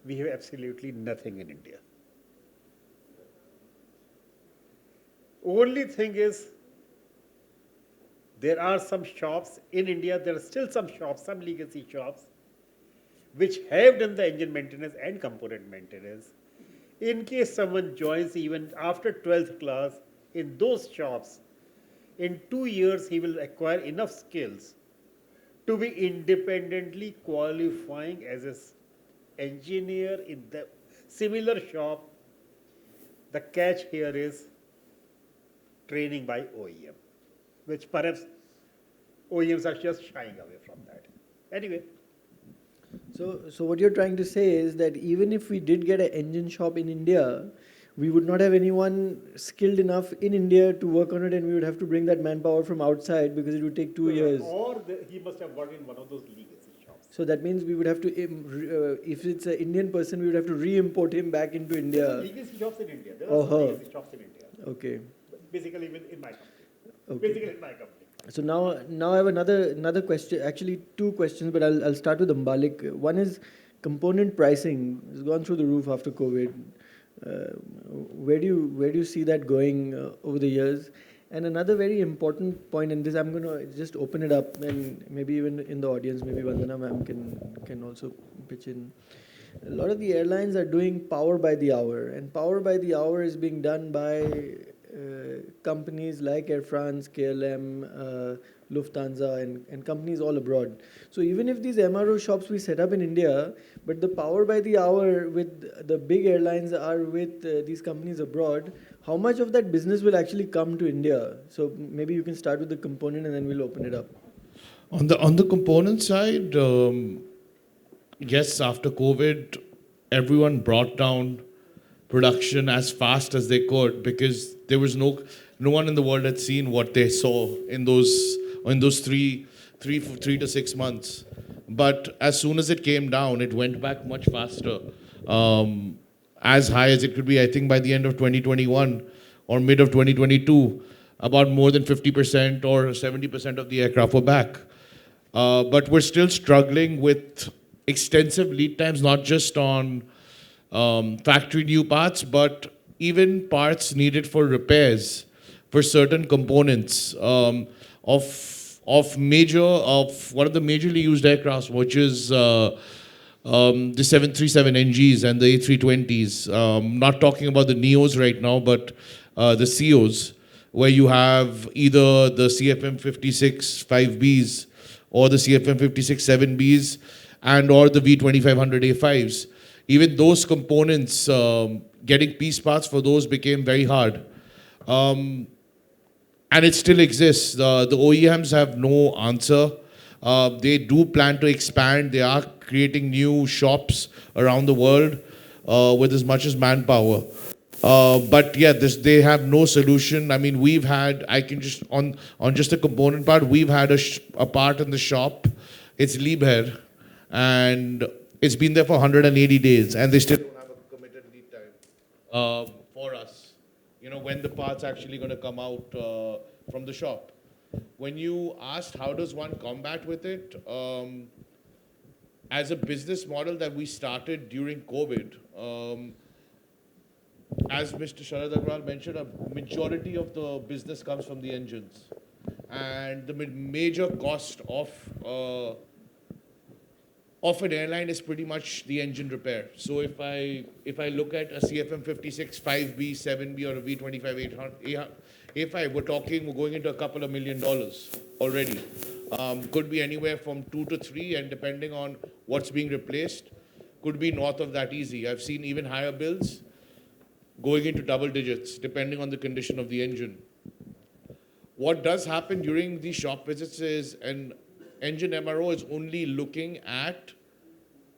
Speaker 3: we have absolutely nothing in India. Only thing is, there are some shops in India, there are still some shops, some legacy shops, which have done the engine maintenance and component maintenance. In case someone joins even after 12th class in those shops, in 2 years he will acquire enough skills to be independently qualifying as an engineer in the similar shop. The catch here is training by OEM, which perhaps OEMs are just shying away from that. Anyway,
Speaker 2: So what you're trying to say is that even if we did get an engine shop in India, we would not have anyone skilled enough in India to work on it, and we would have to bring that manpower from outside because it would take 2 years.
Speaker 3: or he must have worked in one of those legacy shops.
Speaker 2: So that means we would have to, if it's an Indian person, we would have to re-import him back into
Speaker 3: There are
Speaker 2: India.
Speaker 3: legacy shops in India. There
Speaker 2: Oh,
Speaker 3: are some
Speaker 2: her.
Speaker 3: legacy shops in India.
Speaker 2: Okay.
Speaker 3: Basically, in my company.
Speaker 2: Okay.
Speaker 3: Basically, in my company.
Speaker 2: So now I have another question, actually two questions, but I'll start with Ambalik. One is component pricing. It's gone through the roof after COVID. Where do you see that going over the years? And another very important point, and this I'm going to just open it up, and maybe even in the audience, maybe Vandana ma'am can also pitch in. A lot of the airlines are doing power by the hour, and power by the hour is being done by companies like Air France, KLM, Lufthansa, and companies all abroad. So even if these MRO shops we set up in India, but the power by the hour with the big airlines are with these companies abroad, how much of that business will actually come to India? So maybe you can start with the component and then we'll open it up.
Speaker 6: On the component side, yes, after COVID, everyone brought down production as fast as they could because there was no one in the world had seen what they saw in those three to 6 months. But as soon as it came down, it went back much faster, as high as it could be. I think by the end of 2021 or mid of 2022, about more than 50% or 70% of the aircraft were back. But we're still struggling with extensive lead times, not just on factory new parts, but even parts needed for repairs for certain components of one of the majorly used aircrafts, which is the 737 NGs and the A320s. Not talking about the NEOs right now, but the CEOs, where you have either the CFM 56 5Bs or the CFM 56 7Bs and or the V2500 A5s. Even those components, getting piece parts for those became very hard. And it still exists. The OEMs have no answer. They do plan to expand. They are creating new shops around the world with as much as manpower. But yeah, they have no solution. I mean, I can just, on just the component part, we've had a part in the shop. It's Liebherr. And it's been there for 180 days, and they still don't have a committed lead time for us. You know, when the part's actually going to come out from the shop. When you asked how does one combat with it, as a business model that we started during COVID, as Mr. Sharad Agrawal mentioned, a majority of the business comes from the engines. And the major cost of an airline is pretty much the engine repair. So if I look at a CFM 56 5B, 7B, or a V25 A5, we're going into a couple of $1 million already. Could be anywhere from 2 to 3, and depending on what's being replaced, could be north of that easy. I've seen even higher bills going into double digits, depending on the condition of the engine. What does happen during these shop visits is an engine MRO is only looking at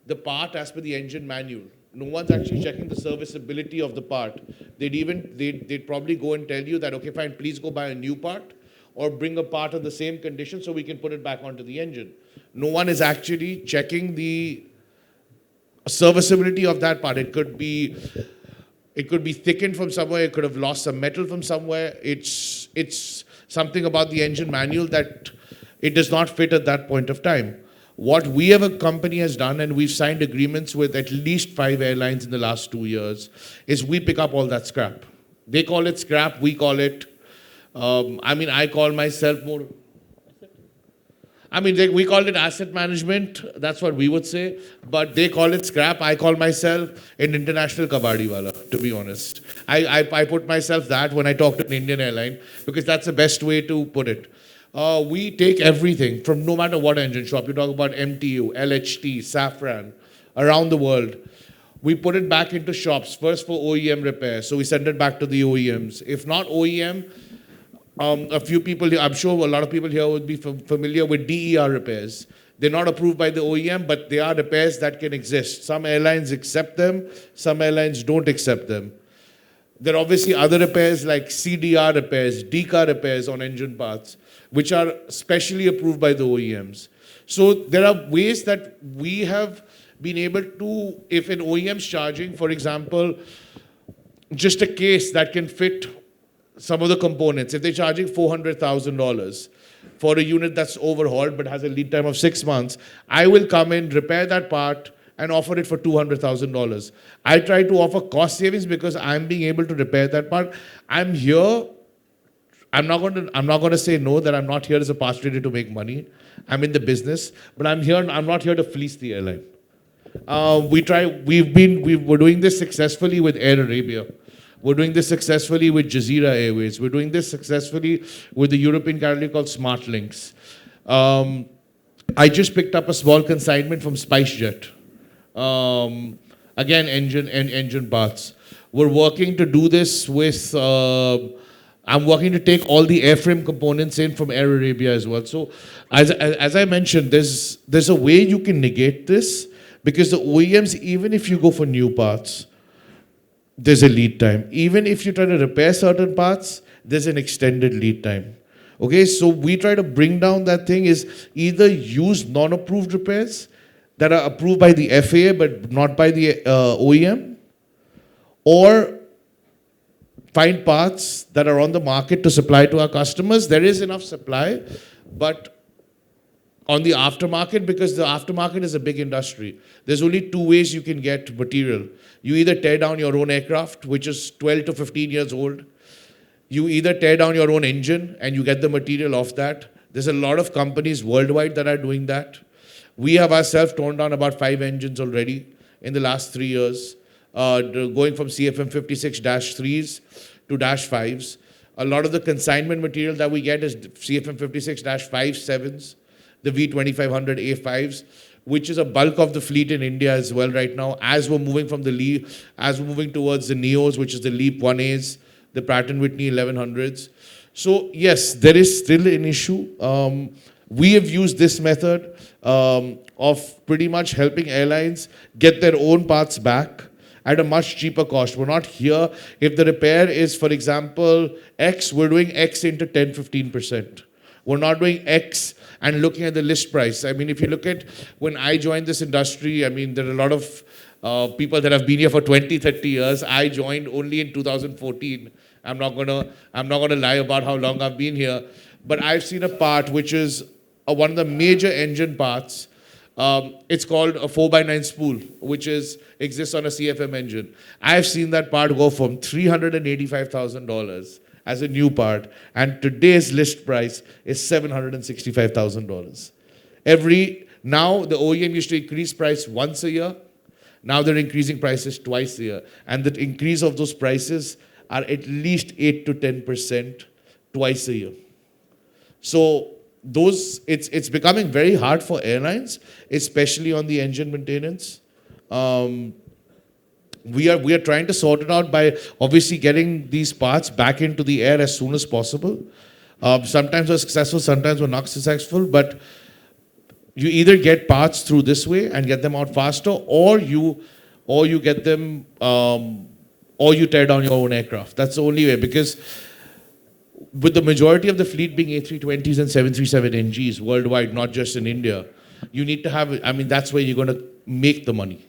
Speaker 6: the part as per the engine manual. No one's actually checking the serviceability of the part. They'd probably go and tell you that, okay, fine, please go buy a new part or bring a part in the same condition so we can put it back onto the engine. No one is actually checking the serviceability of that part. It could be thickened from somewhere. It could have lost some metal from somewhere. It's something about the engine manual that it does not fit at that point of time. What we as a company has done, and we've signed agreements with at least 5 airlines in the last 2 years, is we pick up all that scrap. They call it scrap, we call it, I call myself more I mean, we call it asset management. That's what we would say. But they call it scrap. I call myself an international kabadiwala, to be honest. I put myself that when I talk to an Indian airline because that's the best way to put it. We take everything from no matter what engine shop. You talk about MTU, LHT, Safran, around the world. We put it back into shops, first for OEM repair. So we send it back to the OEMs. If not OEM, a few people, I'm sure a lot of people here would be familiar with DER repairs. They're not approved by the OEM, but they are repairs that can exist. Some airlines accept them, some airlines don't accept them. There are obviously other repairs like CDR repairs, DCAR repairs on engine parts, which are specially approved by the OEMs. So there are ways that we have been able to, if an OEM's charging, for example, just a case that can fit some of the components, if they're charging $400,000 for a unit that's overhauled but has a lead time of 6 months, I will come in, repair that part, and offer it for $200,000. I try to offer cost savings because I'm being able to repair that part. I'm here. I'm not going to say no, that I'm not here as a past trader to make money. I'm in the business, but I'm not here to fleece the airline. We're doing this successfully with Air Arabia. We're doing this successfully with Jazeera Airways. We're doing this successfully with the European carrier called SmartLynx. I just picked up a small consignment from SpiceJet. Again, engine parts. We're working to do this with, I'm working to take all the airframe components in from Air Arabia as well. So as I mentioned, there's a way you can negate this because the OEMs, even if you go for new parts, there's a lead time. Even if you try to repair certain parts, there's an extended lead time. Okay, so we try to bring down that thing is either use non-approved repairs that are approved by the FAA but not by the OEM, or find parts that are on the market to supply to our customers. There is enough supply, but on the aftermarket, because the aftermarket is a big industry, there's only two ways you can get material. You either tear down your own aircraft, which is 12 to 15 years old. You either tear down your own engine and you get the material off that. There's a lot of companies worldwide that are doing that. We have ourselves torn down about 5 engines already in the last 3 years, going from CFM 56-3s to -5s. A lot of the consignment material that we get is CFM 56-5-7s, the V2500 A5s, which is a bulk of the fleet in India as well right now, as we're moving from as we're moving towards the Neos, which is the LEAP 1As, the Pratt & Whitney 1100s. So yes, there is still an issue. We have used this method of pretty much helping airlines get their own parts back at a much cheaper cost. We're not here, if the repair is, for example, X, we're doing X into 10-15%. We're not doing X and looking at the list price. I mean, if you look at when I joined this industry, I mean, there are a lot of people that have been here for 20, 30 years. I joined only in 2014. I'm not gonna lie about how long I've been here, but I've seen a part which is one of the major engine parts. It's called a 4x9 spool, which exists on a CFM engine. I've seen that part go from $385,000 as a new part, and today's list price is $765,000. Now the OEM used to increase price once a year. Now they're increasing prices twice a year, and the increase of those prices are at least 8 to 10% twice a year. So it's becoming very hard for airlines, especially on the engine maintenance. We are trying to sort it out by obviously getting these parts back into the air as soon as possible. Sometimes we're successful, sometimes we're not successful, but you either get parts through this way and get them out faster, or you get them, or you tear down your own aircraft. That's the only way, because with the majority of the fleet being A320s and 737NGs worldwide, not just in India, you need to have, I mean, that's where you're going to make the money.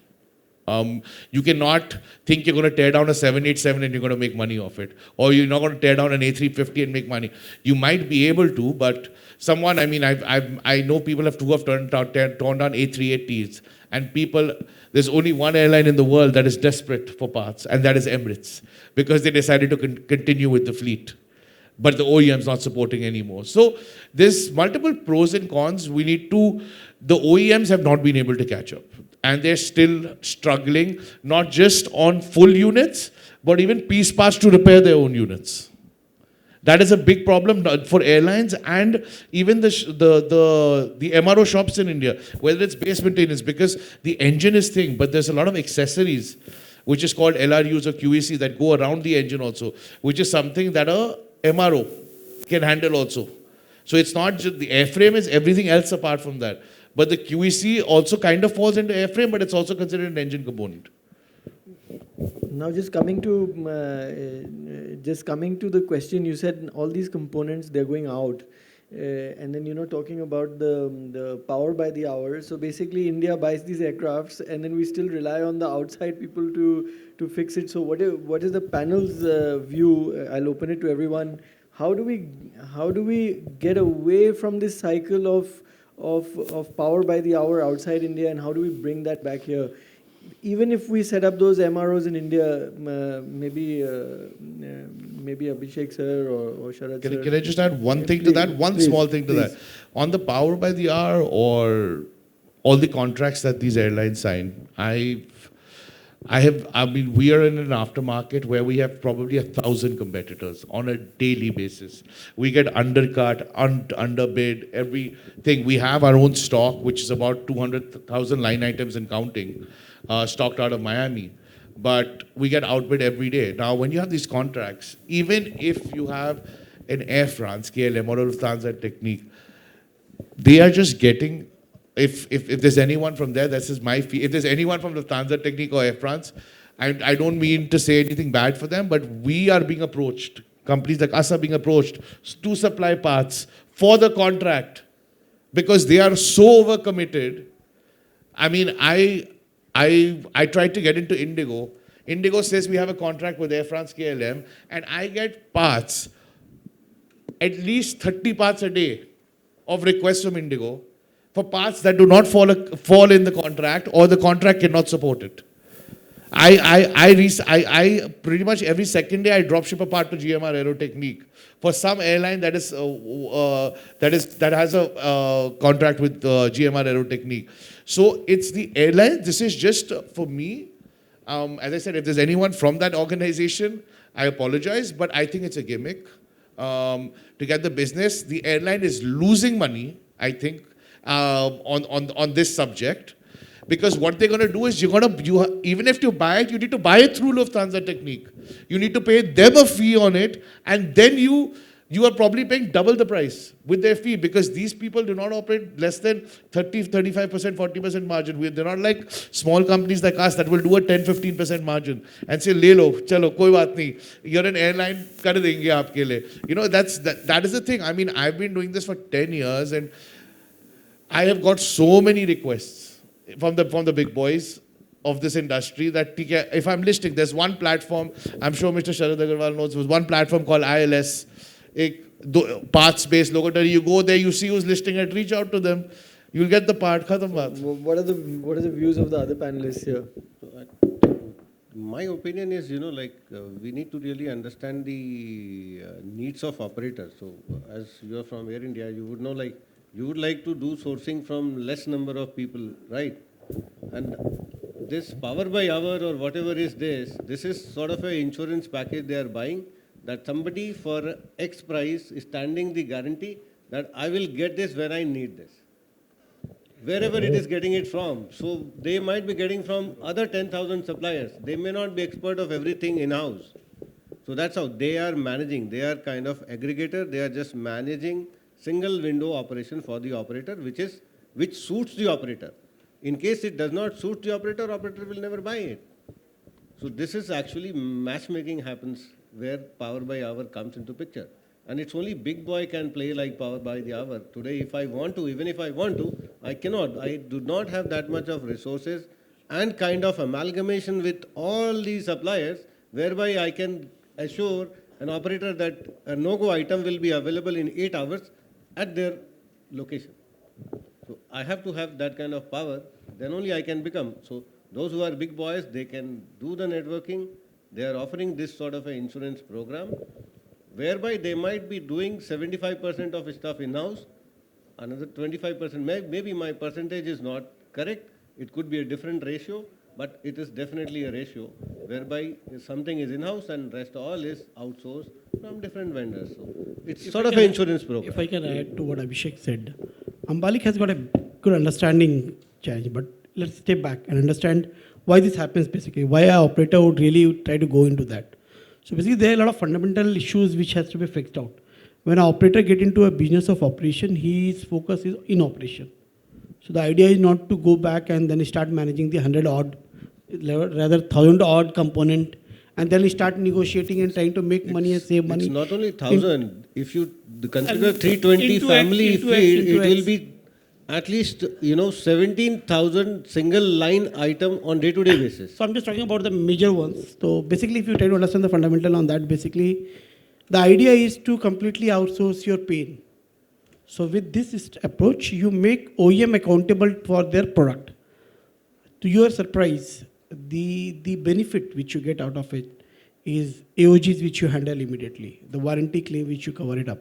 Speaker 6: You cannot think you're going to tear down a 787 and you're going to make money off it. Or you're not going to tear down an A350 and make money. You might be able to, but someone, I mean, I know people who have torn down A380s. And people, there's only one airline in the world that is desperate for parts, and that is Emirates, because they decided to continue with the fleet. but the OEM's not supporting anymore. So there's multiple pros and cons. The OEMs have not been able to catch up. And they're still struggling, not just on full units, but even piece parts to repair their own units. That is a big problem for airlines and even the MRO shops in India, whether it's base maintenance, because the engine is thing, but there's a lot of accessories, which is called LRUs or QEC, that go around the engine also, which is something that a MRO can handle also. So it's not just the airframe, is everything else apart from that. But the QEC also kind of falls into airframe, but it's also considered an engine component.
Speaker 2: Now, just coming to the question, you said all these components, they're going out, and then talking about the power by the hour. So basically, India buys these aircrafts, and then we still rely on the outside people to fix it. So what is the panel's view? I'll open it to everyone. How do we get away from this cycle of power by the hour outside India, and how do we bring that back here? Even if we set up those MROs in India, maybe Abhishek sir or Sharad sir.
Speaker 6: Can I just add one thing to that? One small thing to that. On the power by the hour or all the contracts that these airlines sign, I mean, we are in an aftermarket where we have probably 1,000 competitors on a daily basis. We get undercut, underbid, everything. We have our own stock, which is about 200,000 line items and counting, stocked out of Miami. But we get outbid every day. Now, when you have these contracts, even if you have an Air France, KLM, or Lufthansa Technique, they are just getting. If there's anyone from there, this is my fee. If there's anyone from Lufthansa Technique or Air France, I don't mean to say anything bad for them, but we are being approached. Companies like us are being approached to supply parts for the contract because they are so overcommitted. I mean, I tried to get into Indigo. Indigo says we have a contract with Air France KLM, and I get parts, at least 30 parts a day of requests from Indigo, for parts that do not fall in the contract or the contract cannot support it. I pretty much every second day I drop ship a part to GMR Aerotechnique for some airline that has a contract with GMR Aerotechnique. So it's the airline. This is just for me. As I said, if there's anyone from that organization, I apologize, but I think it's a gimmick to get the business. The airline is losing money, I think, on this subject, because what they're going to do is even if you buy it, you need to buy it through Lufthansa Technique. You need to pay them a fee on it, and then you are probably paying double the price with their fee, because these people do not operate less than 30, 35%, 40% margin. They're not like small companies like us that will do a 10, 15% margin and say, le lo, chalo, koi baat nahi. You're an airline, kar denge aapke liye. That is the thing. I mean, I've been doing this for 10 years, and I have got so many requests from the big boys of this industry that if I'm listing, there's one platform, I'm sure Mr. Sharad Agarwal knows, there's one platform called ILS, parts-based local. You go there, you see who's listing it, reach out to them, you'll get the part. Khatam baat.
Speaker 2: What are the views of the other panelists here?
Speaker 5: My opinion is, we need to really understand the needs of operators. So, as you are from Air India, you would know, you would like to do sourcing from less number of people, right? And this power by hour or whatever is this is sort of an insurance package they are buying, that somebody for X price is standing the guarantee that I will get this when I need this. Wherever it is getting it from. So they might be getting from other 10,000 suppliers. They may not be expert of everything in-house. So that's how they are managing. They are kind of aggregator. They are just managing single window operation for the operator, which suits the operator. In case it does not suit the operator will never buy it. So this is actually matchmaking happens where power by hour comes into picture. And it's only big boy can play like power by the hour. Today, even if I want to, I cannot. I do not have that much of resources and kind of amalgamation with all these suppliers, whereby I can assure an operator that a no-go item will be available in 8 hours at their location. So I have to have that kind of power, then only I can become. So those who are big boys, they can do the networking. They are offering this sort of an insurance program. whereby they might be doing 75% of stuff in-house, another 25%, maybe my percentage is not correct, it could be a different ratio, but it is definitely a ratio, whereby something is in-house and rest all is outsourced from different vendors. So it's
Speaker 8: If
Speaker 5: sort
Speaker 8: I
Speaker 5: of
Speaker 8: can
Speaker 5: an
Speaker 8: add-
Speaker 5: insurance program.
Speaker 8: If I can add to what Abhishek said, Ambalik has got a good understanding challenge, but let's step back and understand why this happens basically, why an operator would really try to go into that. So basically there are a lot of fundamental issues which has to be fixed out. When an operator get into a business of operation, his focus is in operation. So the idea is not to go back and then start managing the 100 odd, rather 1,000 odd component, and then start negotiating and trying to make money and save money.
Speaker 5: It's not only 1,000. If you consider
Speaker 8: And
Speaker 5: 320
Speaker 8: into X,
Speaker 5: family
Speaker 8: into X,
Speaker 5: feed,
Speaker 8: into
Speaker 5: it will
Speaker 8: X.
Speaker 5: be at least 17,000 single line item on day-to-day basis.
Speaker 8: So I'm just talking about the major ones. So basically, if you try to understand the fundamental on that, basically, the idea is to completely outsource your pain. So with this approach, you make OEM accountable for their product. To your surprise, the benefit which you get out of it is AOGs which you handle immediately, the warranty claim which you cover it up.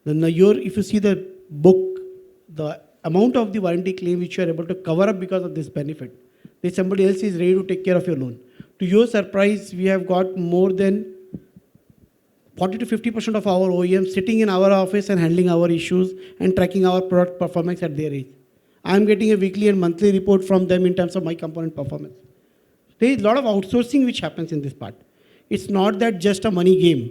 Speaker 8: Then if you see the book, the amount of the warranty claim which you are able to cover up because of this benefit, then somebody else is ready to take care of your loan. To your surprise, we have got more than 40 to 50% of our OEMs sitting in our office and handling our issues and tracking our product performance at their age. I am getting a weekly and monthly report from them in terms of my component performance. There is a lot of outsourcing which happens in this part. It's not that just a money game.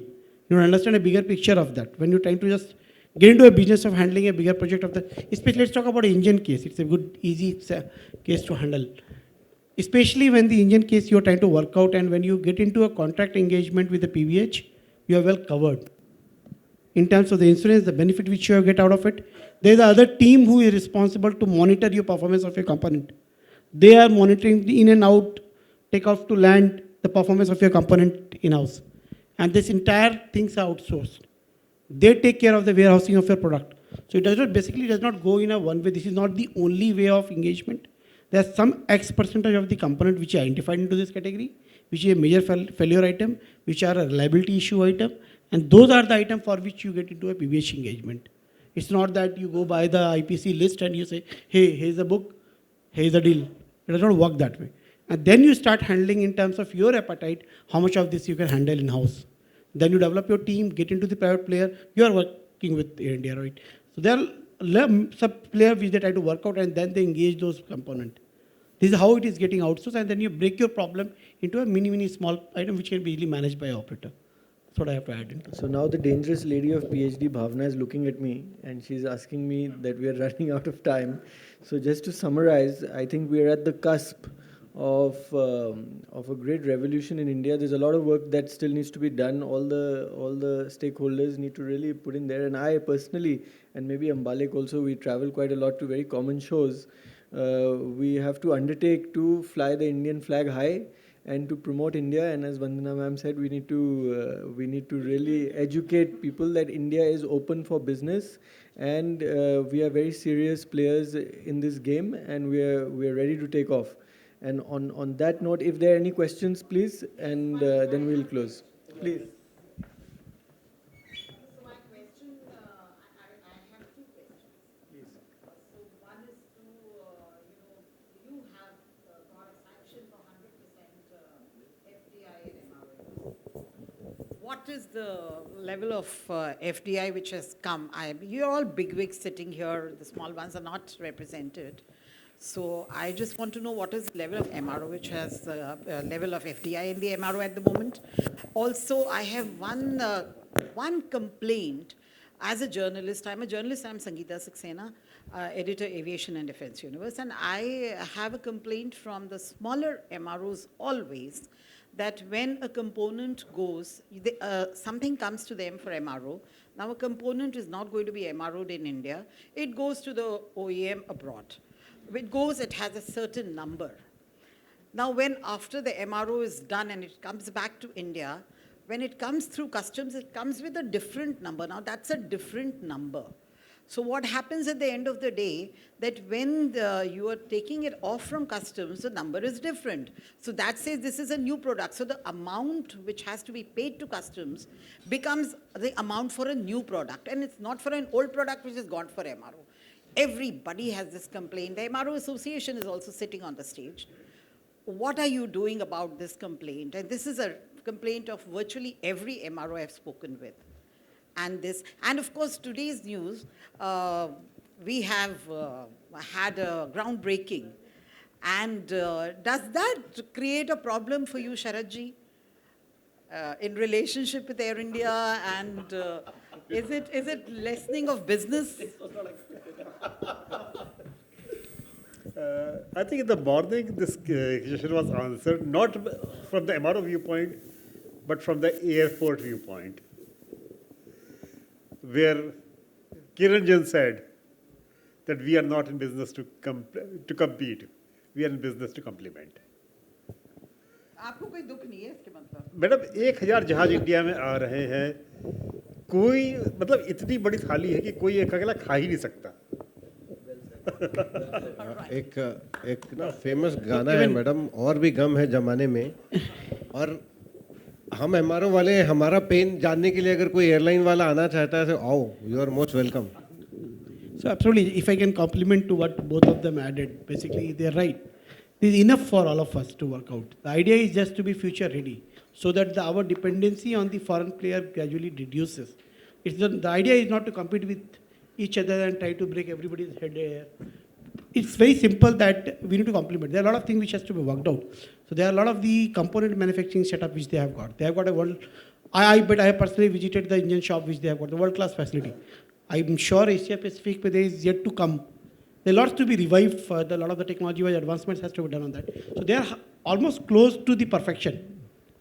Speaker 8: You understand a bigger picture of that. When you're trying to just get into a business of handling a bigger project of that, especially let's talk about an engine case. It's a good, easy case to handle. Especially when the engine case you're trying to work out, and when you get into a contract engagement with the PVH, you are well covered. In terms of the insurance, the benefit which you get out of it, there's the other team who is responsible to monitor your performance of your component. They are monitoring the in and out, take off to land, the performance of your component in-house. And this entire things are outsourced. They take care of the warehousing of your product. So it does not go in a one way. This is not the only way of engagement. There's some X percentage of the component which are identified into this category, which is a major failure item, which are a reliability issue item, and those are the items for which you get into a PVH engagement. It's not that you go by the IPC list and you say, hey, here's the book, here's the deal. It does not work that way. And then you start handling in terms of your appetite, how much of this you can handle in-house. Then you develop your team, get into the private player, you are working with Air India, right? So there are sub players which they try to work out and then they engage those components. This is how it is getting outsourced, and then you break your problem into a mini small item which can be easily managed by an operator. That's what I have to add into.
Speaker 2: So now the dangerous lady of PhD, Bhavna, is looking at me and she's asking me that we are running out of time. So just to summarize, I think we are at the cusp of a great revolution in India. There's a lot of work that still needs to be done. All the stakeholders need to really put in there. And I personally, and maybe Ambalik also, we travel quite a lot to very common shows. We have to undertake to fly the Indian flag high and to promote India. And as Vandana ma'am said, we need to really educate people that India is open for business, and we are very serious players in this game, and we are ready to take off. And on that note, if there are any questions, please, and then we'll close. Please.
Speaker 9: What is the level of FDI which has come? You're all bigwigs sitting here. The small ones are not represented. So I just want to know what is the level of MRO which has level of FDI in the MRO at the moment. Also, I have one complaint. As a journalist, I'm Sangeeta Saxena, editor, Aviation and Defense Universe, and I have a complaint from the smaller MROs always that when a component goes, something comes to them for MRO. Now a component is not going to be MRO'd in India. It goes to the OEM abroad. It has a certain number. Now when after the MRO is done and it comes back to India, when it comes through customs, it comes with a different number. Now that's a different number. So what happens at the end of the day, that when you are taking it off from customs, the number is different. So that says this is a new product. So the amount which has to be paid to customs becomes the amount for a new product. And it's not for an old product which is gone for MRO. Everybody has this complaint. The MRO Association is also sitting on the stage. What are you doing about this complaint? And this is a complaint of virtually every MRO I've spoken with. And of course, today's news, we have had a groundbreaking. And does that create a problem for you, Sharadji, in relationship with Air India? And is it lessening of business?
Speaker 3: I think in the morning this question was answered, not from the MRO viewpoint, but from the airport viewpoint, where Kiranjan said that we are not in business to compete, we are in business to complement.
Speaker 9: आपको कोई दुख नहीं है इसके मतलब?
Speaker 3: Madam 1000 जहाज India में आ रहे हैं, कोई मतलब इतनी बड़ी थाली है कि कोई एक अकेला खा ही नहीं सकता.
Speaker 5: एक ना फेमस गाना है मैडम, और भी गम है जमाने में, और हम एमआरओ वाले हमारा पेन जानने के लिए अगर कोई एयरलाइन वाला आना चाहता है तो आओ, you are most welcome.
Speaker 8: So absolutely, if I can compliment to what both of them added, basically they're right. This is enough for all of us to work out. The idea is just to be future ready, so that our dependency on the foreign player gradually reduces. The idea is not to compete with each other and try to break everybody's head here. It's very simple that we need to complement. There are a lot of things which has to be worked out. So there are a lot of the component manufacturing setup which they have got. They have got a world. But I have personally visited the engine shop which they have got, the world-class facility. I'm sure Asia Pacific there is yet to come. There are lots to be revived further. A lot of the technology-wise advancements has to be done on that. So they are almost close to the perfection.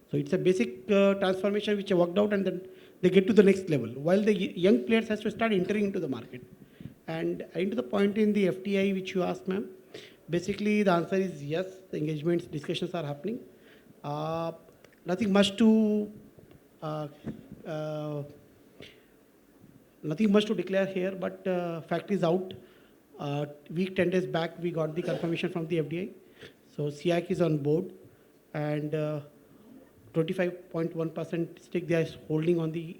Speaker 8: So it's a basic transformation which are worked out, and then they get to the next level. While the young players has to start entering into the market. And into the point in the FDI which you asked, ma'am, basically the answer is yes. The engagements, discussions are happening. Nothing much to declare here, but fact is out. Week 10 days back, we got the confirmation from the FDI. So SIAC is on board, and 25.1% stake they are holding on the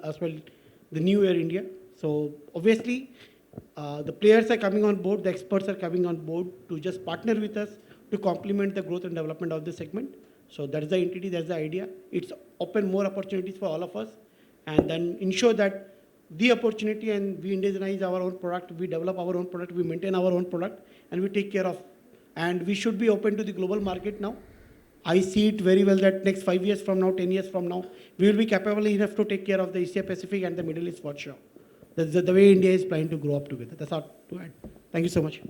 Speaker 8: as well the new Air India. So obviously, the players are coming on board, the experts are coming on board to just partner with us to complement the growth and development of the segment. So that is the entity, that's the idea. It's open more opportunities for all of us, and then ensure that the opportunity, and we indigenize our own product, we develop our own product, we maintain our own product, and we take care of. And we should be open to the global market now. I see it very well that next 5 years from now, 10 years from now, we will be capable enough to take care of the Asia Pacific and the Middle East for sure. That's the way India is planning to grow up together. That's all to add. Thank you so much.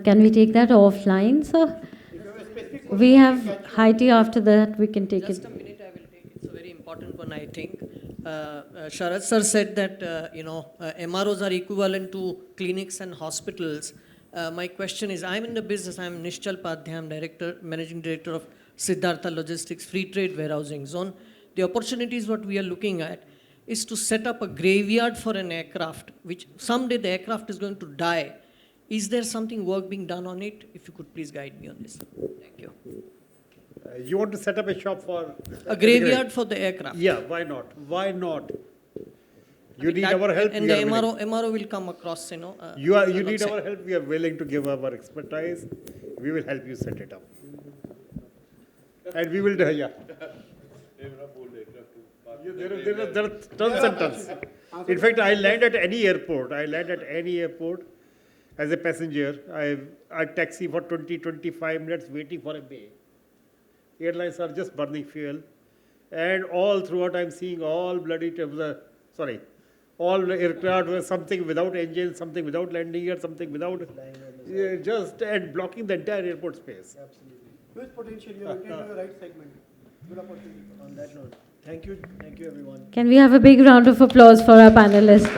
Speaker 1: Can we take that offline, sir? We have high tea after that, we can take
Speaker 10: Just
Speaker 1: it.
Speaker 10: a minute, I will take it. It's a very important one, I think. Sharad sir said that, MROs are equivalent to clinics and hospitals. My question is, I'm in the business, I'm Nishchal Padhya, I'm Managing Director of Siddhartha Logistics Free Trade Warehousing Zone. The opportunities what we are looking at is to set up a graveyard for an aircraft, which someday the aircraft is going to die. Is there something work being done on it? If you could please guide me on this. Thank you.
Speaker 3: You want to set up a shop for...
Speaker 10: A graveyard for the aircraft.
Speaker 3: Yeah, why not? Why not? You need
Speaker 10: That-
Speaker 3: our help.
Speaker 10: And
Speaker 3: we
Speaker 10: the
Speaker 3: are willing.
Speaker 10: MRO will come across,
Speaker 3: You
Speaker 10: along
Speaker 3: need
Speaker 10: side.
Speaker 3: our help. We are willing to give our expertise. We will help you set it up. And we will, yeah. There are tons and tons. In fact, I land at any airport. As a passenger. I taxi for 20-25 minutes waiting for a bay. Airlines are just burning fuel. And all throughout I'm seeing all all aircraft were something without engine, something without landing gear, something without, and blocking the entire airport space.
Speaker 2: Absolutely.
Speaker 8: Huge potential, you are into the right segment. Good opportunity.
Speaker 2: On that note, thank you everyone.
Speaker 1: Can we have a big round of applause for our panelists?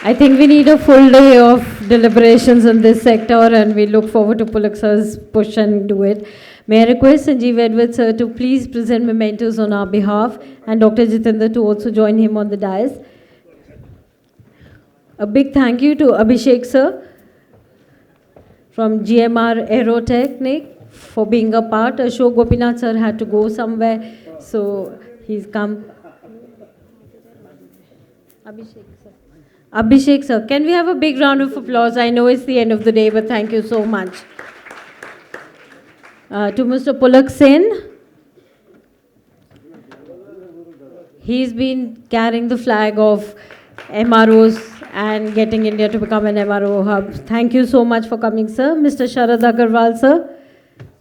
Speaker 1: I think we need a full day of deliberations in this sector, and we look forward to Pulak sir's push and do it. May I request Sanjeev Edwards sir to please present mementos on our behalf, and Dr. Jitendra to also join him on the dais. A big thank you to Abhishek sir from GMR Aerotechnic for being a part. Ashok Gopinath sir had to go somewhere, so he's come. Abhishek sir, can we have a big round of applause? I know it's the end of the day, but thank you so much. To Mr. Pulak Sen, he's been carrying the flag of MROs and getting India to become an MRO hub. Thank you so much for coming, sir. Mr. Sharad Agarwal, sir,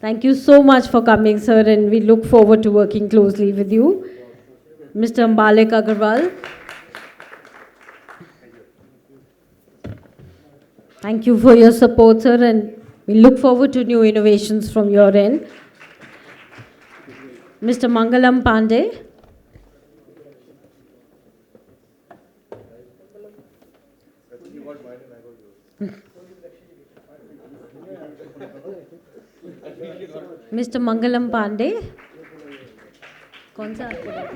Speaker 1: thank you so much for coming, sir, and we look forward to working closely with you. Mr. Ambalik Agarwal, thank you for your support, sir, and we look forward to new innovations from your end. Mr. Mangalam Pandey, Mr. Mangalam Pandey, कौन सा आपको डाला?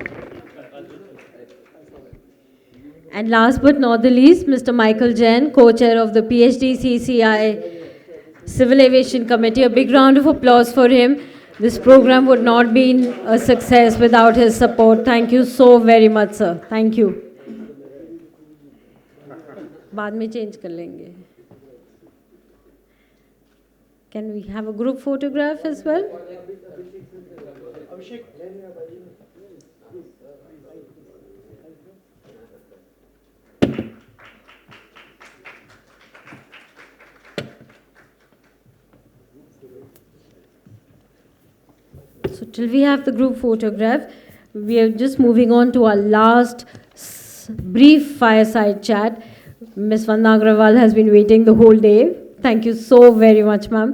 Speaker 1: And last but not the least, Mr. Michael Jain, co-chair of the Phdcci Civil Aviation Committee. A big round of applause for him. This program would not be a success without his support. Thank you so very much, sir. Thank you. बाद में change कर लेंगे. Can we have a group photograph as well? So till we have the group photograph, we are just moving on to our last brief fireside chat. Ms. Vandana Agrawal has been waiting the whole day. Thank you so very much, ma'am.